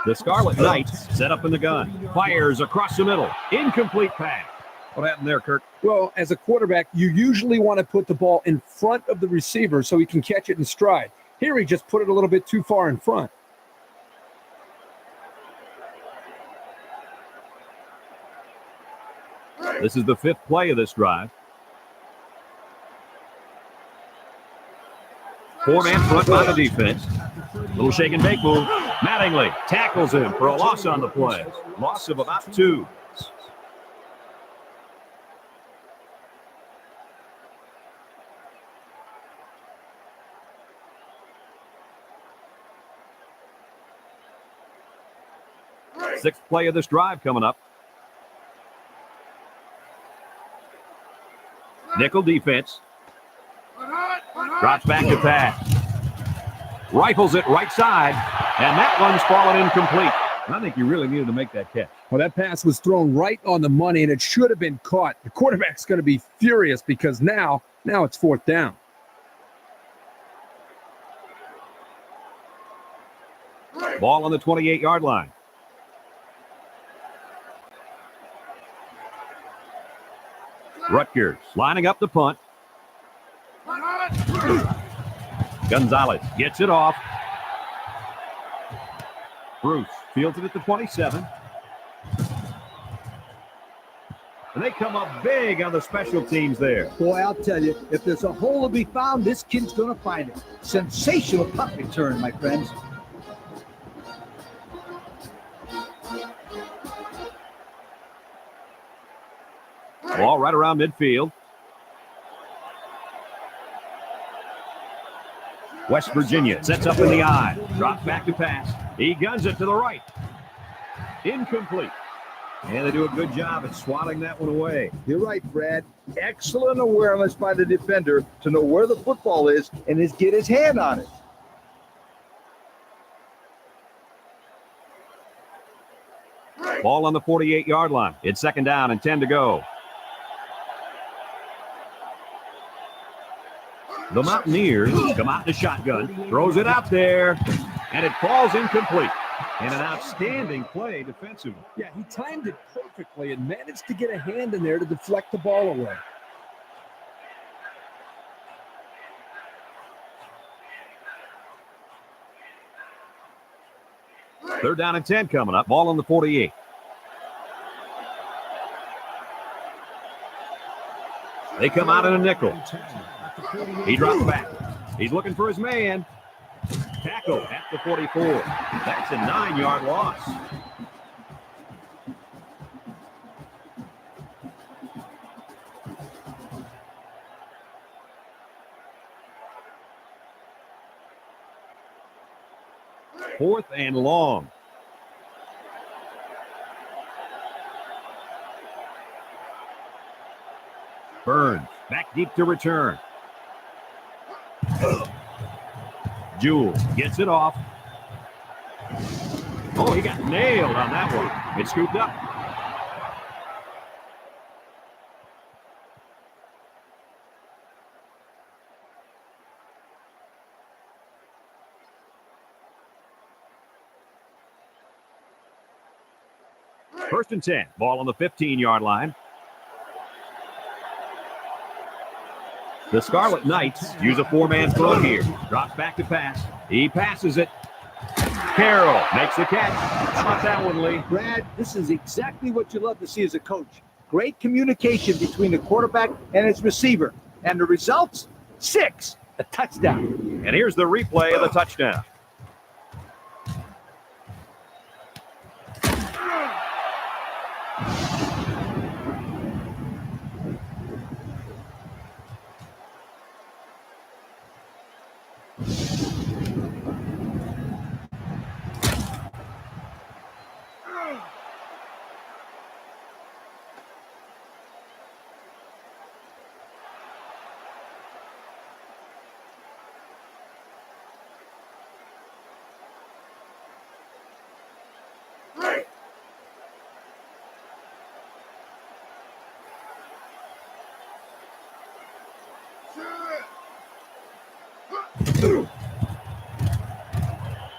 The Scarlet Knights set up in the gun. Fires across the middle. Incomplete pass. What happened there, Kirk? Well, as a quarterback, you usually want to put the ball in front of the receiver so he can catch it in stride. Here he just put it a little bit too far in front. This is the 5th play of this drive. 4-man front by the defense. Little shake and bake move. Mattingly tackles him for a loss on the play. Loss of about 2. Sixth play of this drive coming up. Nickel defense. Drops back to pass. Rifles it right side, and that one's fallen incomplete. I think you really needed to make that catch. Well, that pass was thrown right on the money, and it should have been caught. The quarterback's going to be furious because now it's 4th down. Ball on the 28-yard line. Rutgers lining up the punt. Gonzalez gets it off. Bruce fields it at the 27. And they come up big on the special teams there. Boy, I'll tell you, if there's a hole to be found, this kid's going to find it. Sensational punt return, my friends. Ball right around midfield. West Virginia sets up in the eye. Drops back to pass. He guns it to the right. Incomplete. And they do a good job at swatting that one away. You're right, Brad. Excellent awareness by the defender to know where the football is and get his hand on it. Ball on the 48-yard line. It's second down and 10 to go. The Mountaineers come out in the shotgun. Throws it out there. And it falls incomplete. And an outstanding play defensively. Yeah, he timed it perfectly and managed to get a hand in there to deflect the ball away. Third down and 10 coming up. Ball on the 48. They come out in a nickel. He drops back. He's looking for his man. Tackle at the 44. That's a 9-yard loss. Fourth and long. Burns back deep to return. Jules gets it off. Oh, he got nailed on that one. It's scooped up. First and 10. Ball on the 15-yard line. The Scarlet Knights use a four-man front here. Drops back to pass. He passes it. Carroll makes the catch. How about that one, Lee? Brad, this is exactly what you love to see as a coach. Great communication between the quarterback and his receiver. And the results? 6, a touchdown. And here's the replay of the touchdown.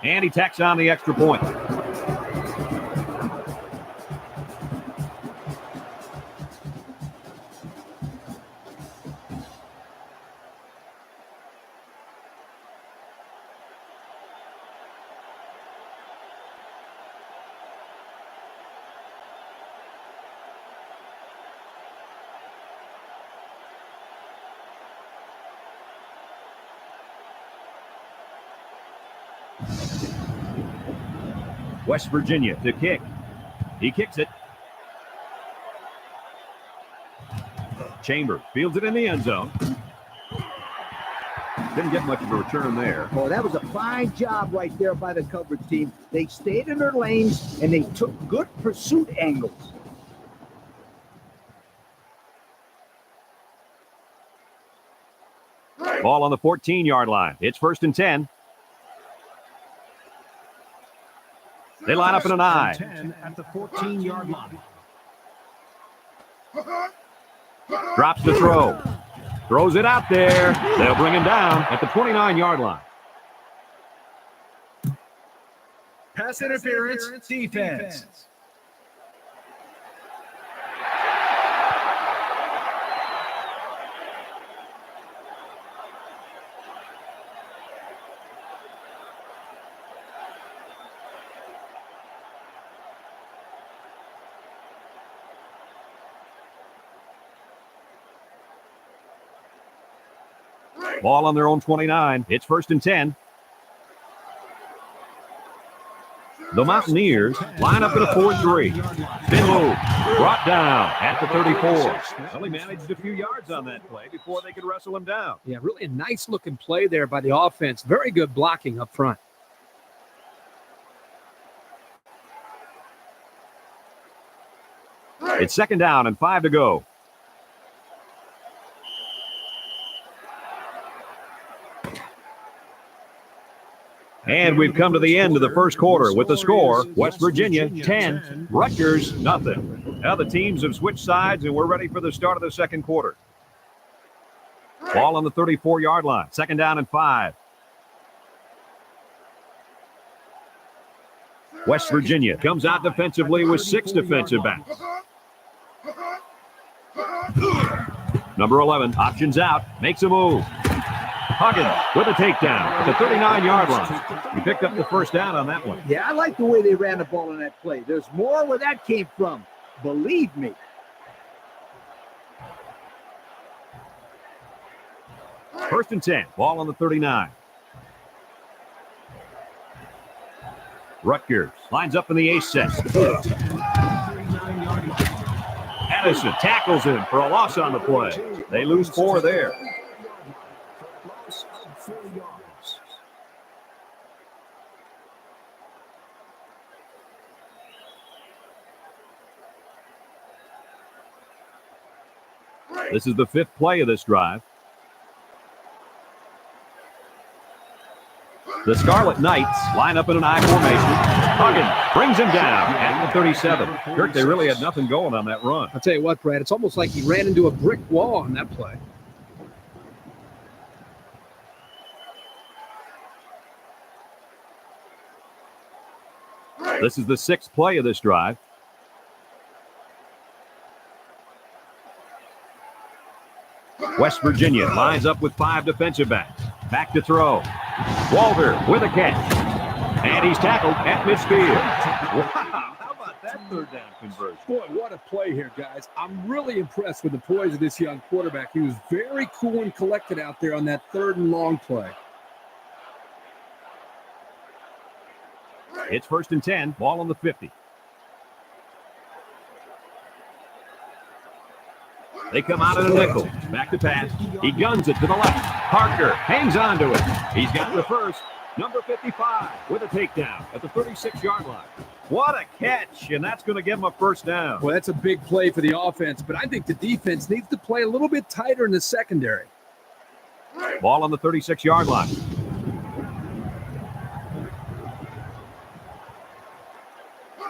And he tacks on the extra point. West Virginia to kick. He kicks it. Chambers fields it in the end zone. Didn't get much of a return there. Oh, that was a fine job right there by the coverage team. They stayed in their lanes, and they took good pursuit angles. Ball on the 14-yard line. It's first and 10. They line up in an I. 10 at the 14-yard line. Drops the throw. Throws it out there. They'll bring him down at the 29-yard line. Pass interference, defense. Ball on their own 29. It's first and 10. The Mountaineers line up in a 4-3. Spin move. Brought down at the 34. Well, he managed a few yards on that play before they could wrestle him down. Yeah, really a nice looking play there by the offense. Very good blocking up front. It's second down and 5 to go. And we've come to the end of the first quarter with the score, West Virginia 10, Rutgers nothing. Now the teams have switched sides, and we're ready for the start of the second quarter. Ball on the 34-yard line. Second down and 5. West Virginia comes out defensively with 6 defensive backs. Number 11 options out, makes a move. Huggins with a takedown at the 39-yard line. He picked up the first down on that one. Yeah, I like the way they ran the ball in that play. There's more where that came from. Believe me. First and 10, ball on the 39. Rutgers lines up in the ace set. Addison tackles him for a loss on the play. They lose 4 there. This is the 5th play of this drive. The Scarlet Knights line up in an I formation. Huggins brings him down at the 37. Kirk, they really had nothing going on that run. I'll tell you what, Brad, it's almost like he ran into a brick wall on that play. This is the 6th play of this drive. West Virginia lines up with 5 defensive backs. Back to throw. Walter with a catch. And he's tackled at midfield. Wow, how about that third down conversion? Boy, what a play here, guys. I'm really impressed with the poise of this young quarterback. He was very cool and collected out there on that 3rd and long play. It's first and 10, ball on the 50. They come out in a nickel. Back to pass. He guns it to the left. Parker hangs on to it. He's got the first. Number 55 with a takedown at the 36-yard line. What a catch, and that's going to give him a first down. Well, that's a big play for the offense, but I think the defense needs to play a little bit tighter in the secondary. Ball on the 36-yard line.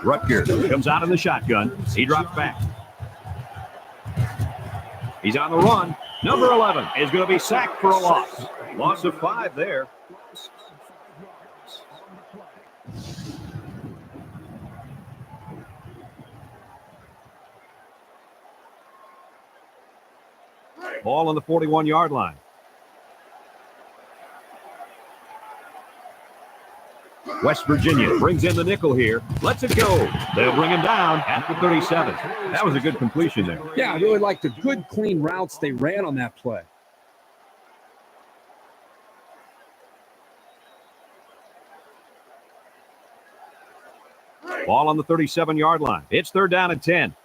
Rutgers comes out in the shotgun. He drops back. He's on the run. Number 11 is going to be sacked for a loss. Loss of 5 there. Ball on the 41-yard line. West Virginia brings in the nickel here. Lets it go. They'll bring him down at the 37. That was a good completion there. Yeah, I really like the good, clean routes they ran on that play. Ball on the 37-yard line. It's 3rd down and 10.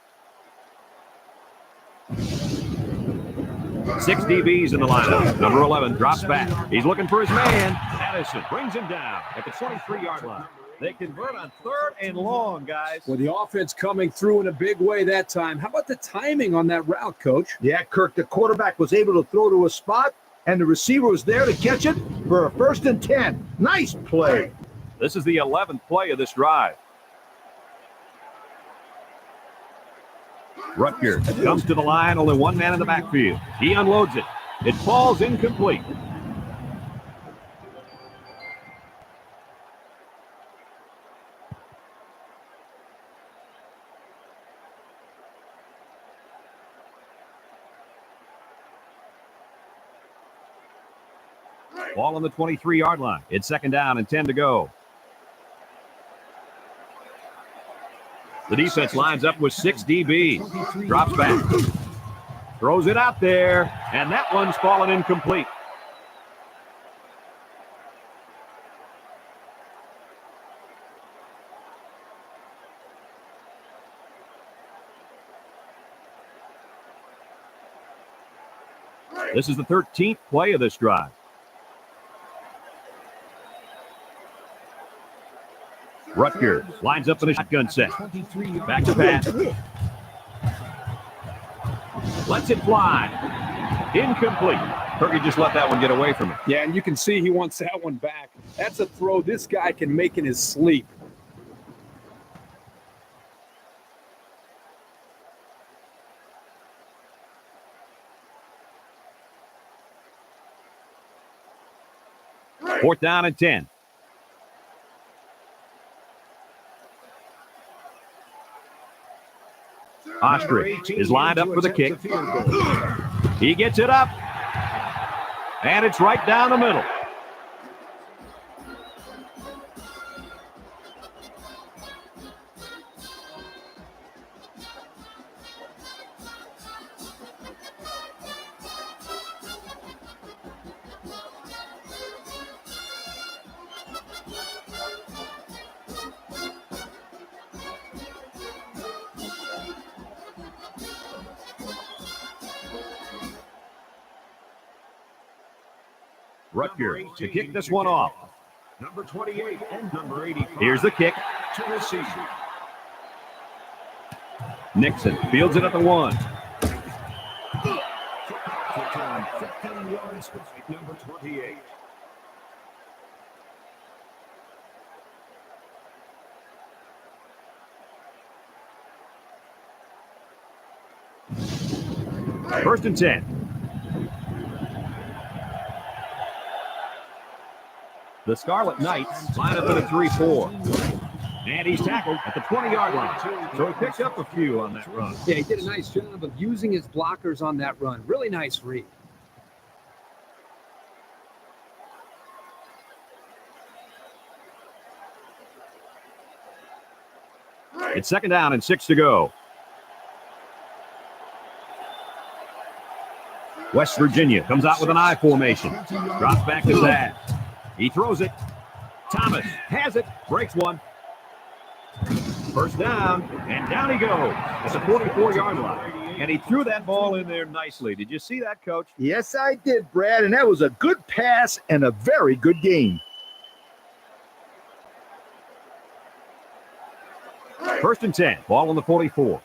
6 DBs in the lineup. Number 11 drops back. He's looking for his man. Addison brings him down at the 23-yard line. They convert on 3rd and long, guys. Well, the offense coming through in a big way that time. How about the timing on that route, Coach? Yeah, Kirk, the quarterback was able to throw to a spot, and the receiver was there to catch it for a 1st and 10. Nice play. This is the 11th play of this drive. Rutgers comes to the line, only one man in the backfield. He unloads it. It falls incomplete. Ball on the 23-yard line. It's 2nd down and 10 to go. The defense lines up with 6 DBs. Drops back. Throws it out there. And that one's fallen incomplete. This is the 13th play of this drive. Rutgers lines up in a shotgun set. Back to pass. Lets it fly. Incomplete. Turkey just let that one get away from him. Yeah, and you can see he wants that one back. That's a throw this guy can make in his sleep. Fourth down and 10. Ostrich is lined up for the kick. He gets it up. And it's right down the middle. Rutgers to kick this one off. Number 28 and number 85. Here's the kick. To receive. Nixon fields it at the 1. 15 yards with number 28. First and 10. The Scarlet Knights line up in a 3-4. And he's tackled at the 20-yard line. So he picked up a few on that run. Yeah, he did a nice job of using his blockers on that run. Really nice read. It's second down and 6 to go. West Virginia comes out with an I formation. Drops back to Zad. He throws it. Thomas has it. Breaks one. First down. And down he goes. It's a 44-yard line. And he threw that ball in there nicely. Did you see that, Coach? Yes, I did, Brad, and that was a good pass and a very good game. First and 10. Ball on the 44.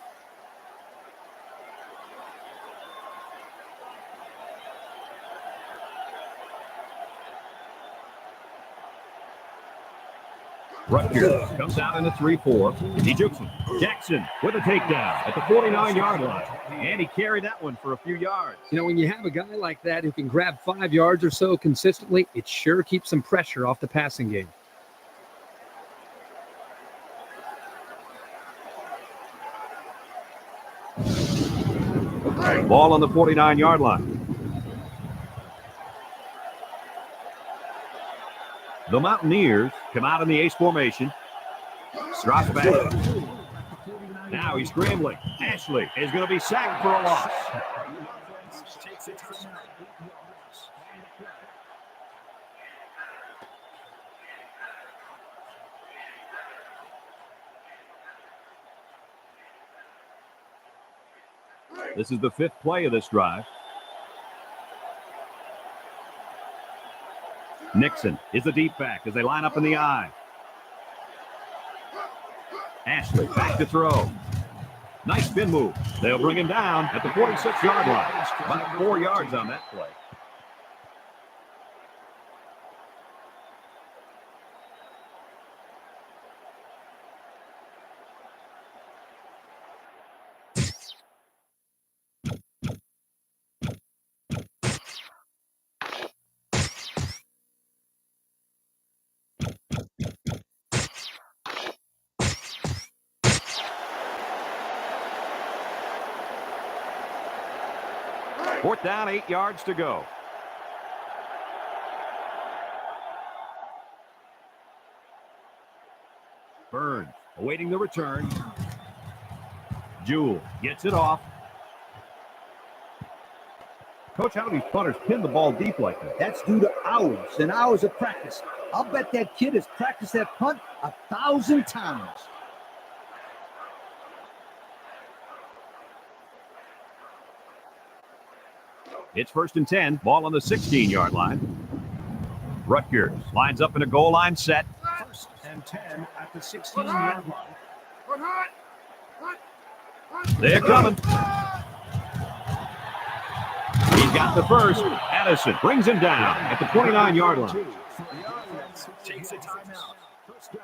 Rutgers comes out in a 3-4. He jukes him. Jackson with a takedown at the 49-yard line. And he carried that one for a few yards. You know, when you have a guy like that who can grab 5 yards or so consistently, it sure keeps some pressure off the passing game. Ball on the 49-yard line. The Mountaineers come out in the ace formation. Drops back. Now he's scrambling. Ashley is going to be sacked for a loss. This is the 5th play of this drive. Nixon is the deep back as they line up in the I. Ashley back to throw. Nice spin move. They'll bring him down at the 46-yard line. About 4 yards on that play. Fourth down, 8 yards to go. Burns awaiting the return. Jewell gets it off. Coach, how do these punters pin the ball deep like that? That's due to hours and hours of practice. I'll bet that kid has practiced that punt 1,000 times. It's first and 10. Ball on the 16-yard line. Rutgers lines up in a goal line set. First and 10 at the 16-yard line. They're coming. He got the first at Madison brings him down at the 29-yard line. The offense takes a timeout. First down.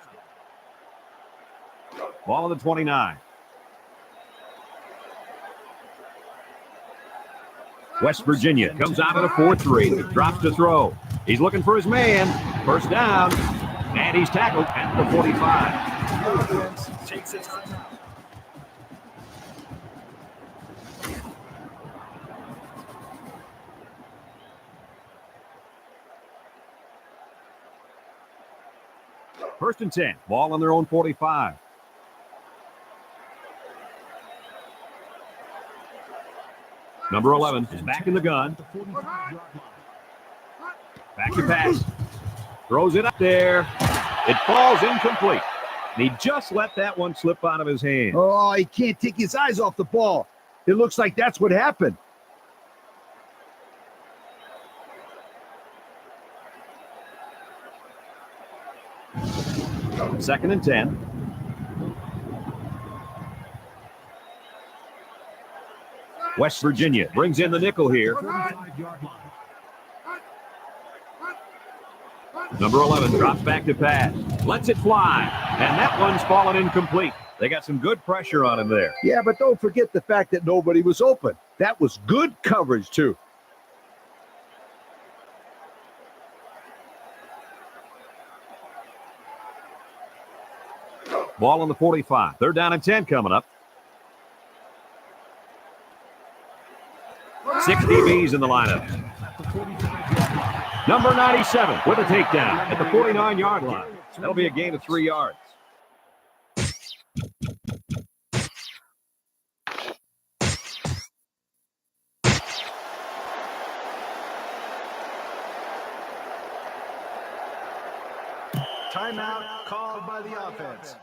Ball on the 29. West Virginia comes out at a 4-3. Drops to throw. He's looking for his man. First down. And he's tackled at the 45. The offense takes a timeout. First and 10. Ball on their own 45. Number 11 is back in the gun. Back to pass. Throws it up there. It falls incomplete. And he just let that one slip out of his hand. Oh, he can't take his eyes off the ball. It looks like that's what happened. Second and 10. West Virginia brings in the nickel here. Number 11 drops back to pass. Lets it fly. And that one's fallen incomplete. They got some good pressure on him there. Yeah, but don't forget the fact that nobody was open. That was good coverage, too. Ball on the 45. Third down and 10 coming up. 6 DBs in the lineup. Number 97 with a takedown at the 49-yard line. That'll be a gain of 3 yards. Timeout called by the offense.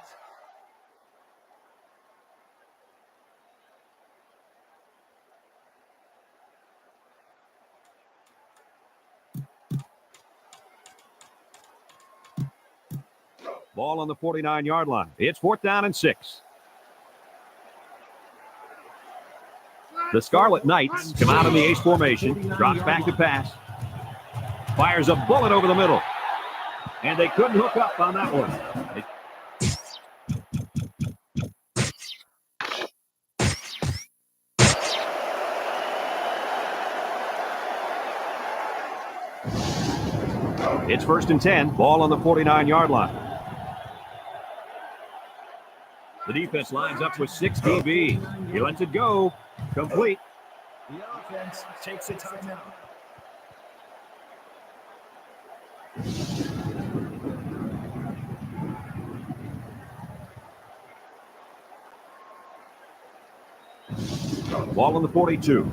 Ball on the 49-yard line. It's 4th down and 6. The Scarlet Knights come out in the ace formation. Drops back to pass. Fires a bullet over the middle. And they couldn't hook up on that one. It's 1st and 10. Ball on the 49-yard line. The defense lines up with 6 DBs. He lets it go. Complete. The offense takes a timeout. Ball on the 42.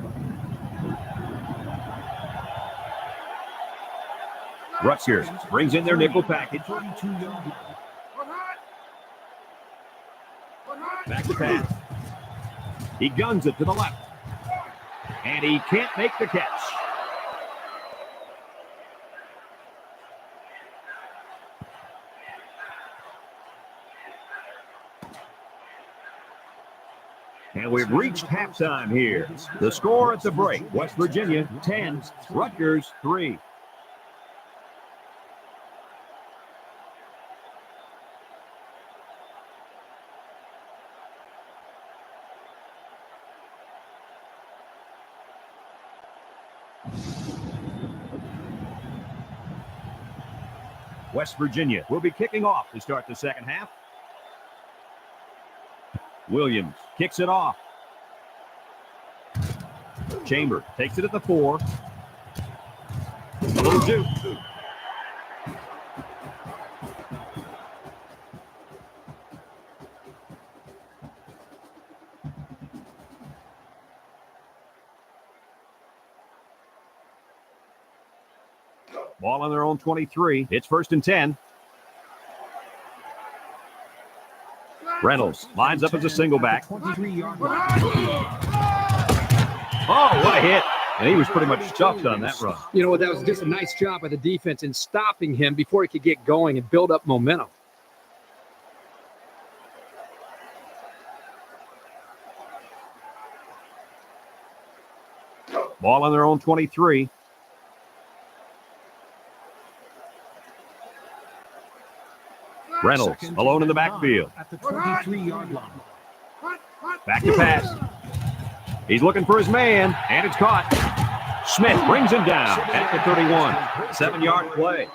Rutgers brings in their nickel package. Back to pass. He guns it to the left. And he can't make the catch. And we've reached halftime here. The score at the break, West Virginia 10, Rutgers 3. West Virginia will be kicking off to start the second half. Williams kicks it off. Chamber takes it at the 4. A little juke. Ball on their own 23. It's 1st and 10. Reynolds lines up as a single back. Oh, what a hit. And he was pretty much stuffed on that run. You know what? That was just a nice job by the defense in stopping him before he could get going and build up momentum. Ball on their own 23. Reynolds Second alone in the and 9 backfield. at the 23-yard line. Back to pass. He's looking for his man, and it's caught. Smith brings him down at the 31. 7-yard play.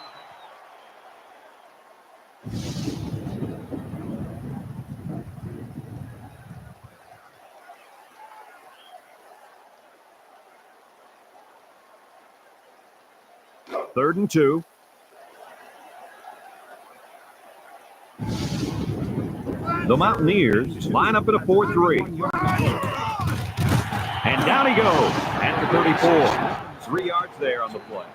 Third and 2. The Mountaineers line up at a 4-3. And down he goes at the 34. 3 yards there on the play.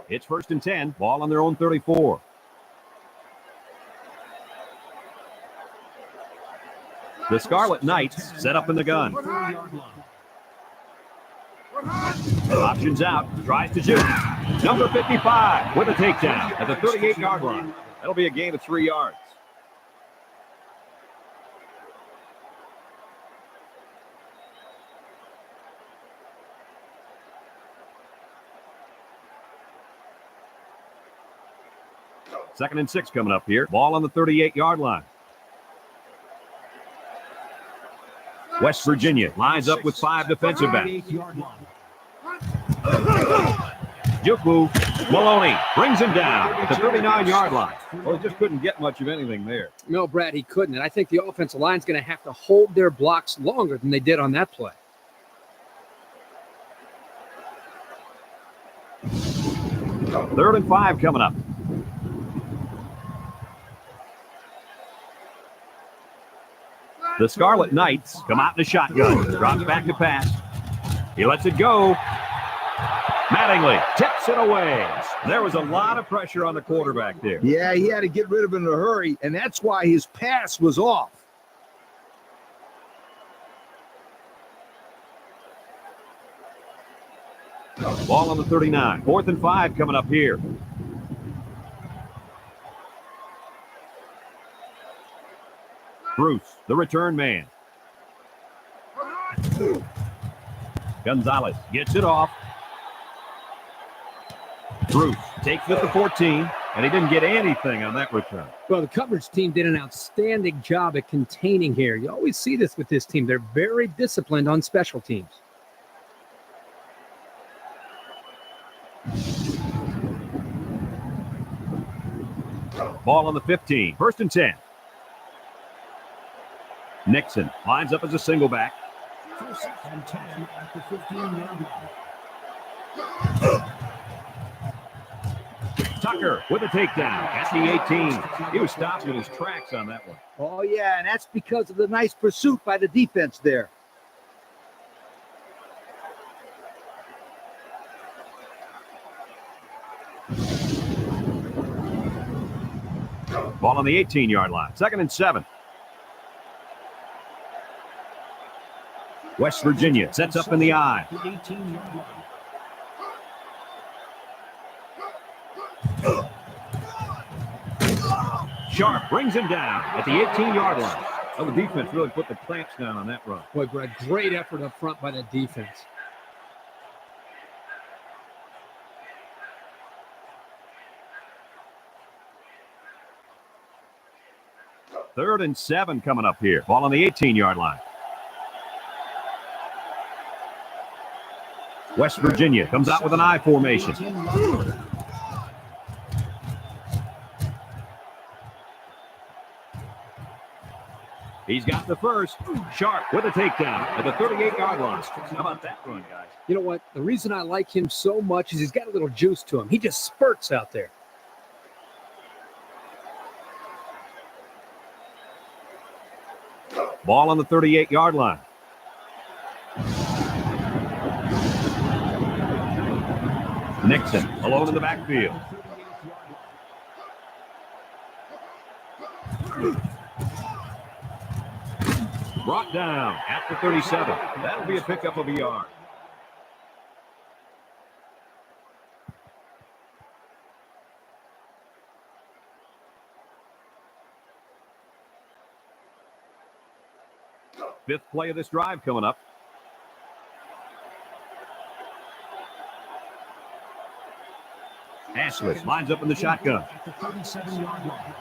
It's 1st and 10. Ball on their own 34. The Scarlet Knights set up in the gun. Options out. Tries to shoot. Number 55 with a takedown at the 38-yard line. That'll be a gain of 3 yards. Second and 6 coming up here. Ball on the 38-yard line. West Virginia lines up with 5 defensive backs. Juku Maloney brings him down at the 39-yard line. Well, he just couldn't get much of anything there. No, Brad, he couldn't. And I think the offensive line's going to have to hold their blocks longer than they did on that play. Third and 5 coming up. The Scarlet Knights come out in a shotgun. Drops back to pass. He lets it go. Mattingly tips it away. There was a lot of pressure on the quarterback there. Yeah, he had to get rid of it in a hurry, and that's why his pass was off. Ball on the 39. 4th and 5 coming up here. Bruce, the return man. Gonzalez gets it off. Bruce takes it to 14, and he didn't get anything on that return. Well, the coverage team did an outstanding job at containing here. You always see this with this team. They're very disciplined on special teams. Ball on the 15. 1st and 10. Nixon lines up as a single back. 1st and 10 at the 15-yard line. Tucker with a takedown at the 18. He was stopped in his tracks on that one. Oh, yeah, and that's because of the nice pursuit by the defense there. Ball on the 18-yard line. 2nd and 7. West Virginia sets up in the eye. The 18-yard line. Sharp brings him down at the 18-yard line. Well, the defense really put the clamps down on that run. Boy, Brad, great effort up front by the defense. Third and 7 coming up here. Ball on the 18-yard line. West Virginia comes out with an I formation. He's got the first. Sharp with a takedown at the 38-yard line. How about that run, guys? You know what? The reason I like him so much is he's got a little juice to him. He just spurts out there. Ball on the 38-yard line. Nixon alone in the backfield. Brought down at the 37. That'll be a pickup of a yard. Fifth play of this drive coming up. Ashley lines up in the shotgun. At the 37-yard line.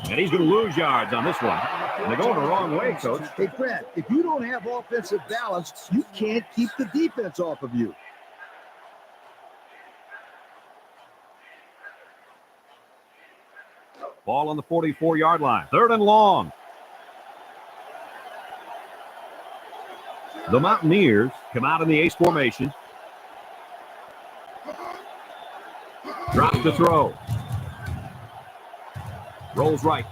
And he's going to lose yards on this one. And they're going the wrong way, Coach. Hey, Fred, if you don't have offensive balance, you can't keep the defense off of you. Ball on the 44-yard line. Third and long. The Mountaineers come out in the ace formation. Drops the throw. Rolls right.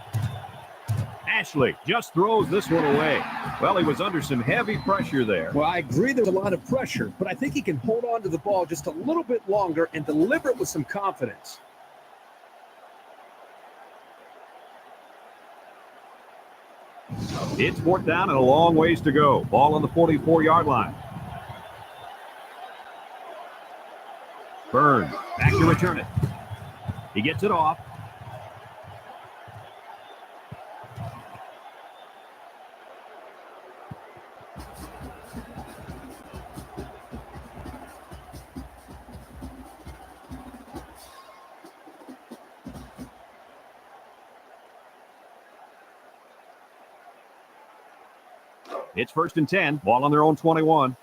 Ashley just throws this one away. Well, he was under some heavy pressure there. Well, I agree there's a lot of pressure, but I think he can hold on to the ball just a little bit longer and deliver it with some confidence. It's fourth down and a long ways to go. Ball on the 44-yard line. Burns back to return it. He gets it off. It's first and 10. Ball on their own 21.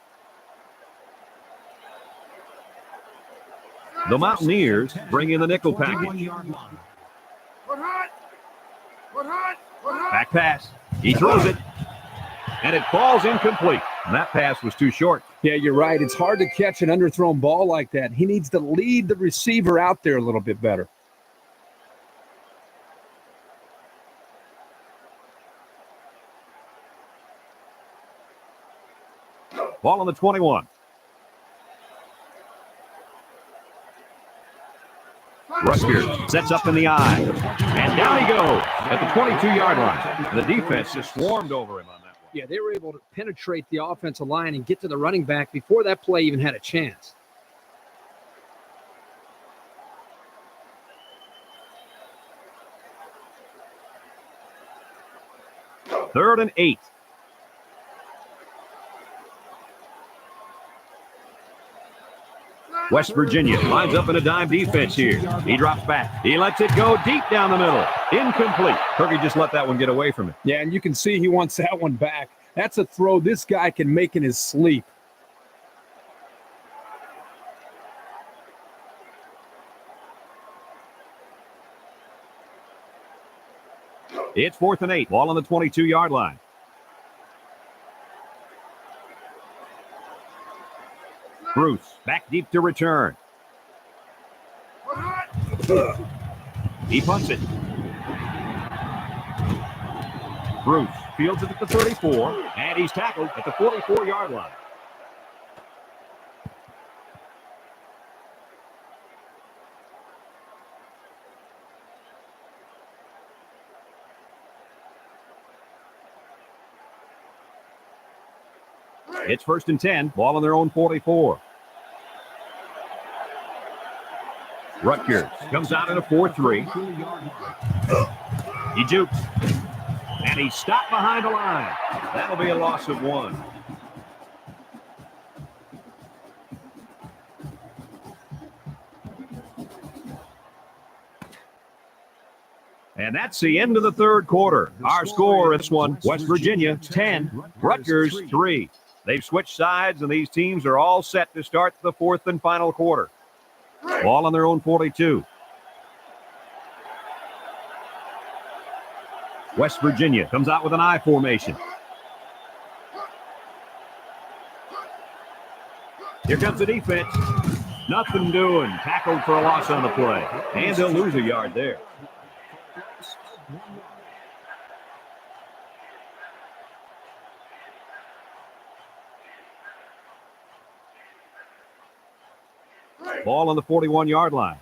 The Mountaineers bring in the nickel package. Back pass. He throws it. And it falls incomplete. And that pass was too short. Yeah, you're right. It's hard to catch an underthrown ball like that. He needs to lead the receiver out there a little bit better. Ball on the 21. Rutgers sets up in the eye. And down he goes at the 22-yard line. The defense just swarmed over him on that one. Yeah, they were able to penetrate the offensive line and get to the running back before that play even had a chance. Third and 8. West Virginia lines up in a dime defense here. He drops back. He lets it go deep down the middle. Incomplete. Turkey just let that one get away from him. Yeah, and you can see he wants that one back. That's a throw this guy can make in his sleep. It's fourth and 8. Ball on the 22-yard line. Bruce back deep to return. He punts it. Bruce fields it at the 34, and he's tackled at the 44-yard line. It's first and 10. Ball on their own 44. Rutgers comes out in a 4-3. He jukes. And he's stopped behind the line. That'll be a loss of 1. And that's the end of the third quarter. Our score in this one, West Virginia 10, Rutgers 3. They've switched sides, and these teams are all set to start the fourth and final quarter. Ball on their own 42. West Virginia comes out with an I formation. Here comes the defense. Nothing doing. Tackled for a loss on the play. And they'll lose a yard there. Ball on the 41-yard line.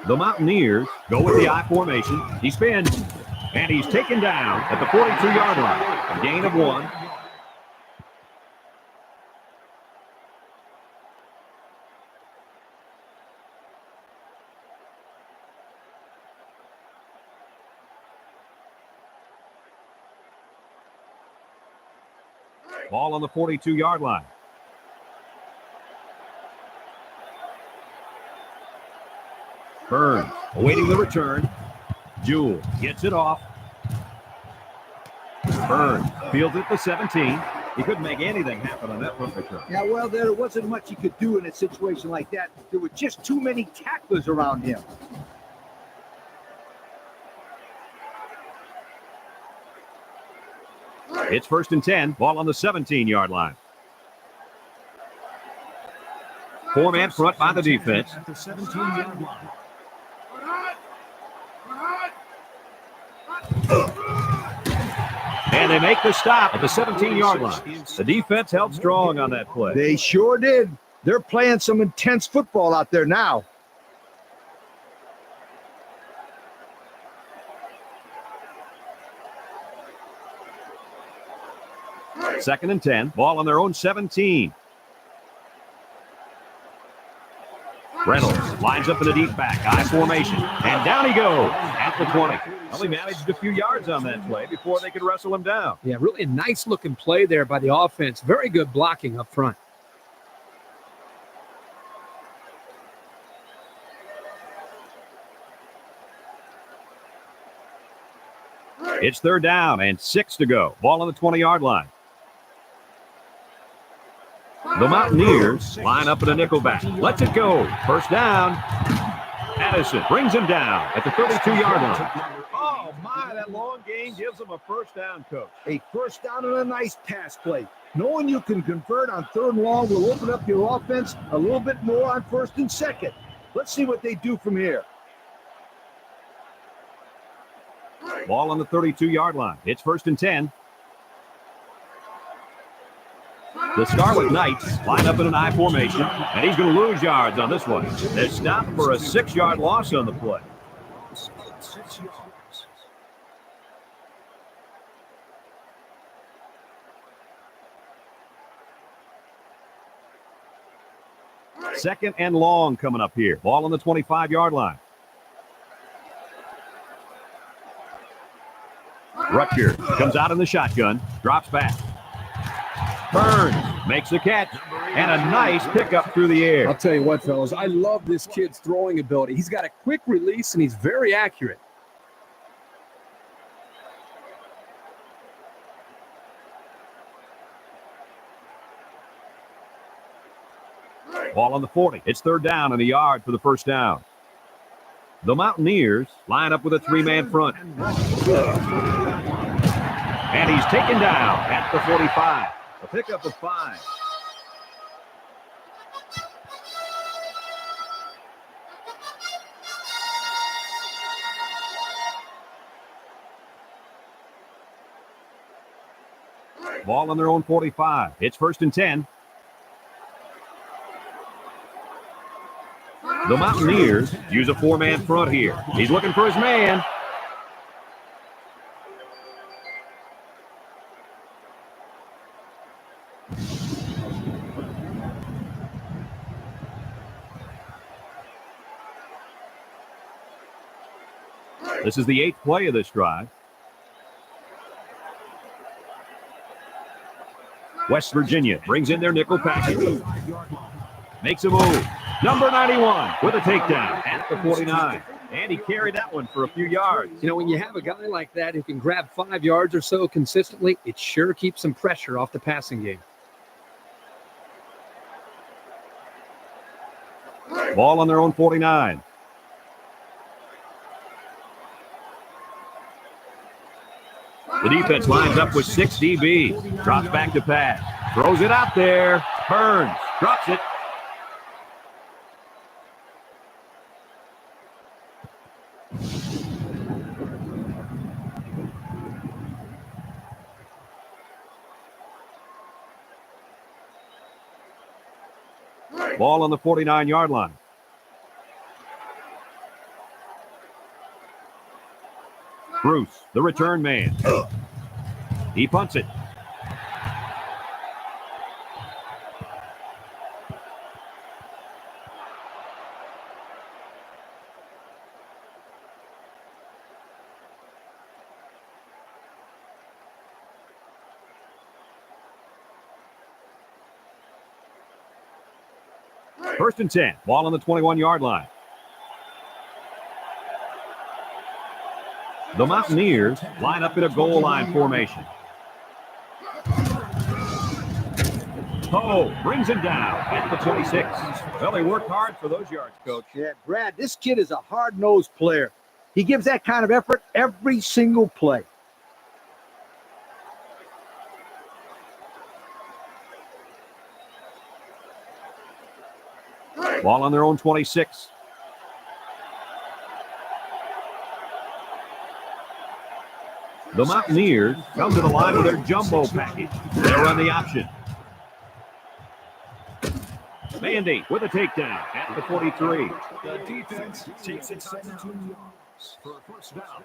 The Mountaineers go with the I formation. He spins, and he's taken down at the 42-yard line. A gain of 1. Ball on the 42-yard line. Burns awaiting the return. Jewell gets it off. Burns fields it at the 17. He couldn't make anything happen on that punt return. Yeah, well, there wasn't much he could do in a situation like that. There were just too many tacklers around him. It's 1st and 10. Ball on the 17-yard line. 4-man front by the defense. At the 17-yard line. And they make the stop at the 17-yard line. The defense held strong on that play. They sure did. They're playing some intense football out there now. Second and 10. Ball on their own 17. Reynolds lines up in the deep back. I formation. And down he goes at the 20. Well, he managed a few yards on that play before they could wrestle him down. Yeah, really a nice-looking play there by the offense. Very good blocking up front. It's 3rd down and 6 to go. Ball on the 20-yard line. The Mountaineers line up in a nickel back. Lets it go. 1st down. Addison brings him down at the 32-yard line. Oh, my, that long gain gives them a 1st down, Coach. A 1st down and a nice pass play. Knowing you can convert on 3rd and long will open up your offense a little bit more on 1st and 2nd. Let's see what they do from here. Ball on the 32-yard line. It's 1st and 10. The Scarlet Knights line up in an I formation, and he's going to lose yards on this one. They're stopped for a 6-yard loss on the play. 6 yards. Second and long coming up here. Ball on the 25-yard line. Rutgers comes out in the shotgun, drops back. Burns makes the catch, and a nice pickup through the air. I'll tell you what, fellas, I love this kid's throwing ability. He's got a quick release, and he's very accurate. Ball on the 40. It's 3rd down and a yard for the 1st down. The Mountaineers line up with a 3-man front. And he's taken down at the 45. A pickup of 5. Ball on their own 45. It's 1st and 10. The Mountaineers use a 4-man front here. He's looking for his man. This is the 8th play of this drive. West Virginia brings in their nickel package. Makes a move. Number 91 with a takedown at the 49. And he carried that one for a few yards. You know, when you have a guy like that who can grab 5 yards or so consistently, it sure keeps some pressure off the passing game. Ball on their own 49. The defense lines up with 6 DB. Drops back to pass. Throws it out there. Burns drops it. Ball on the 49-yard line. Bruce, the return man. He punts it. First and 10. Ball on the 21-yard line. The Mountaineers line up in a goal line formation. Oh, brings him down at the 26. Well, they worked hard for those yards, Coach. Yeah, Brad, this kid is a hard-nosed player. He gives that kind of effort every single play. Ball on their own 26. The Mountaineers come to the line with their jumbo package. They'll run the option. Mandy with a takedown at the 43. The defense takes it 17 yards for a first down.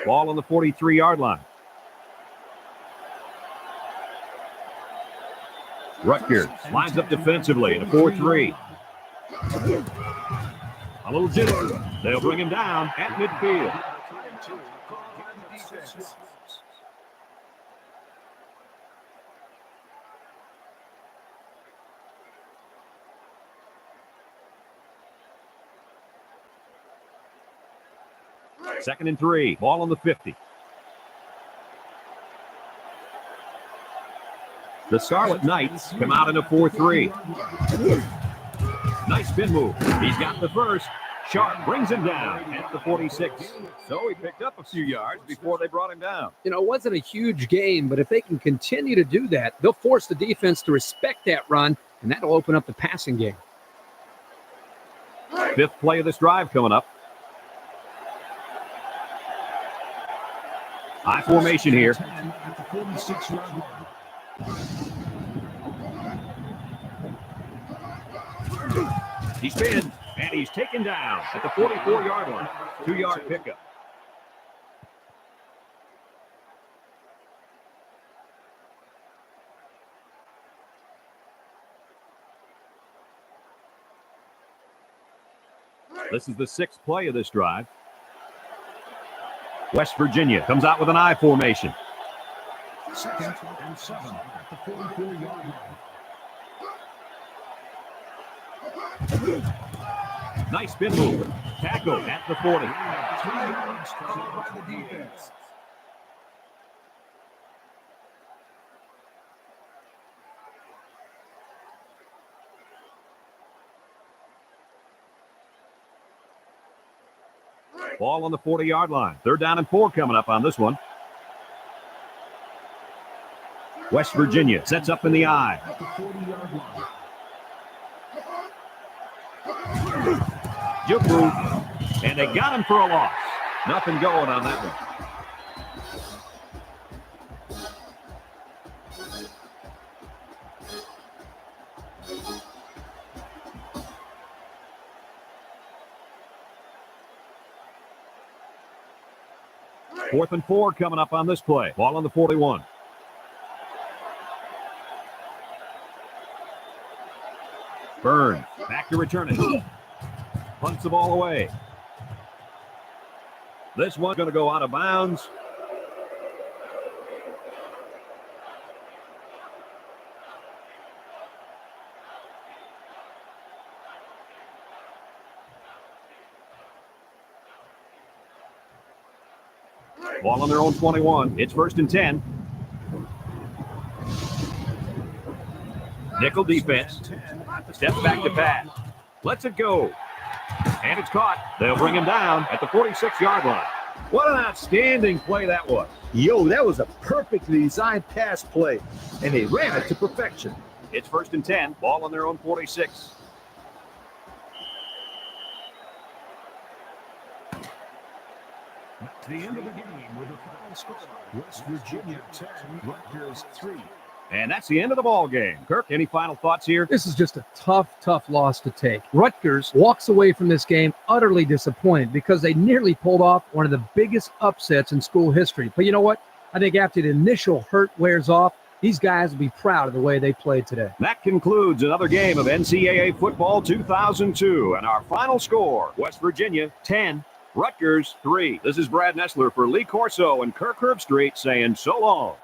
Ball on the 43-yard line. Rutgers lines up defensively in a 4-3. A little jittery. They'll bring him down at midfield. Second and 3. Ball on the 50. The Scarlet Knights come out in a 4-3. Nice spin move. He's got the first. Sharp brings him down at the 46. So he picked up a few yards before they brought him down. You know, it wasn't a huge game, but if they can continue to do that, they'll force the defense to respect that run, and that'll open up the passing game. Fifth play of this drive coming up. High formation here. At the 46-yard line. He spins, and he's taken down at the 44-yard line. 2-yard pickup. This is the sixth play of this drive. West Virginia comes out with an I formation. Second and 7 at the 44-yard line. Nice spin move. Tackle at the 40. 3 yards covered by the defense. Ball on the 40-yard line. 3rd down and 4 coming up on this one. West Virginia sets up in the I. At the 40-yard line. Juke move. And they got him for a loss. Nothing going on that one. Fourth and 4 coming up on this play. Ball on the 41. Burns back to return it. Punts the ball away. This one's going to go out of bounds. Ball on their own 21. It's 1st and 10. Nickel defense. Steps back to pass. Lets it go. And it's caught. They'll bring him down at the 46-yard line. What an outstanding play that was. Yo, that was a perfectly designed pass play, and they ran it to perfection. It's 1st and 10. Ball on their own 46. At the end of the game with a final score, West Virginia 10, Rutgers 3. And that's the end of the ball game. Kirk, any final thoughts here? This is just a tough loss to take. Rutgers walks away from this game utterly disappointed because they nearly pulled off one of the biggest upsets in school history. But you know what? I think after the initial hurt wears off, These guys will be proud of the way they played today. That concludes another game of NCAA Football 2002. And our final score, West Virginia 10, Rutgers 3. This is Brad Nessler for Lee Corso and Kirk Herbstreit saying so long.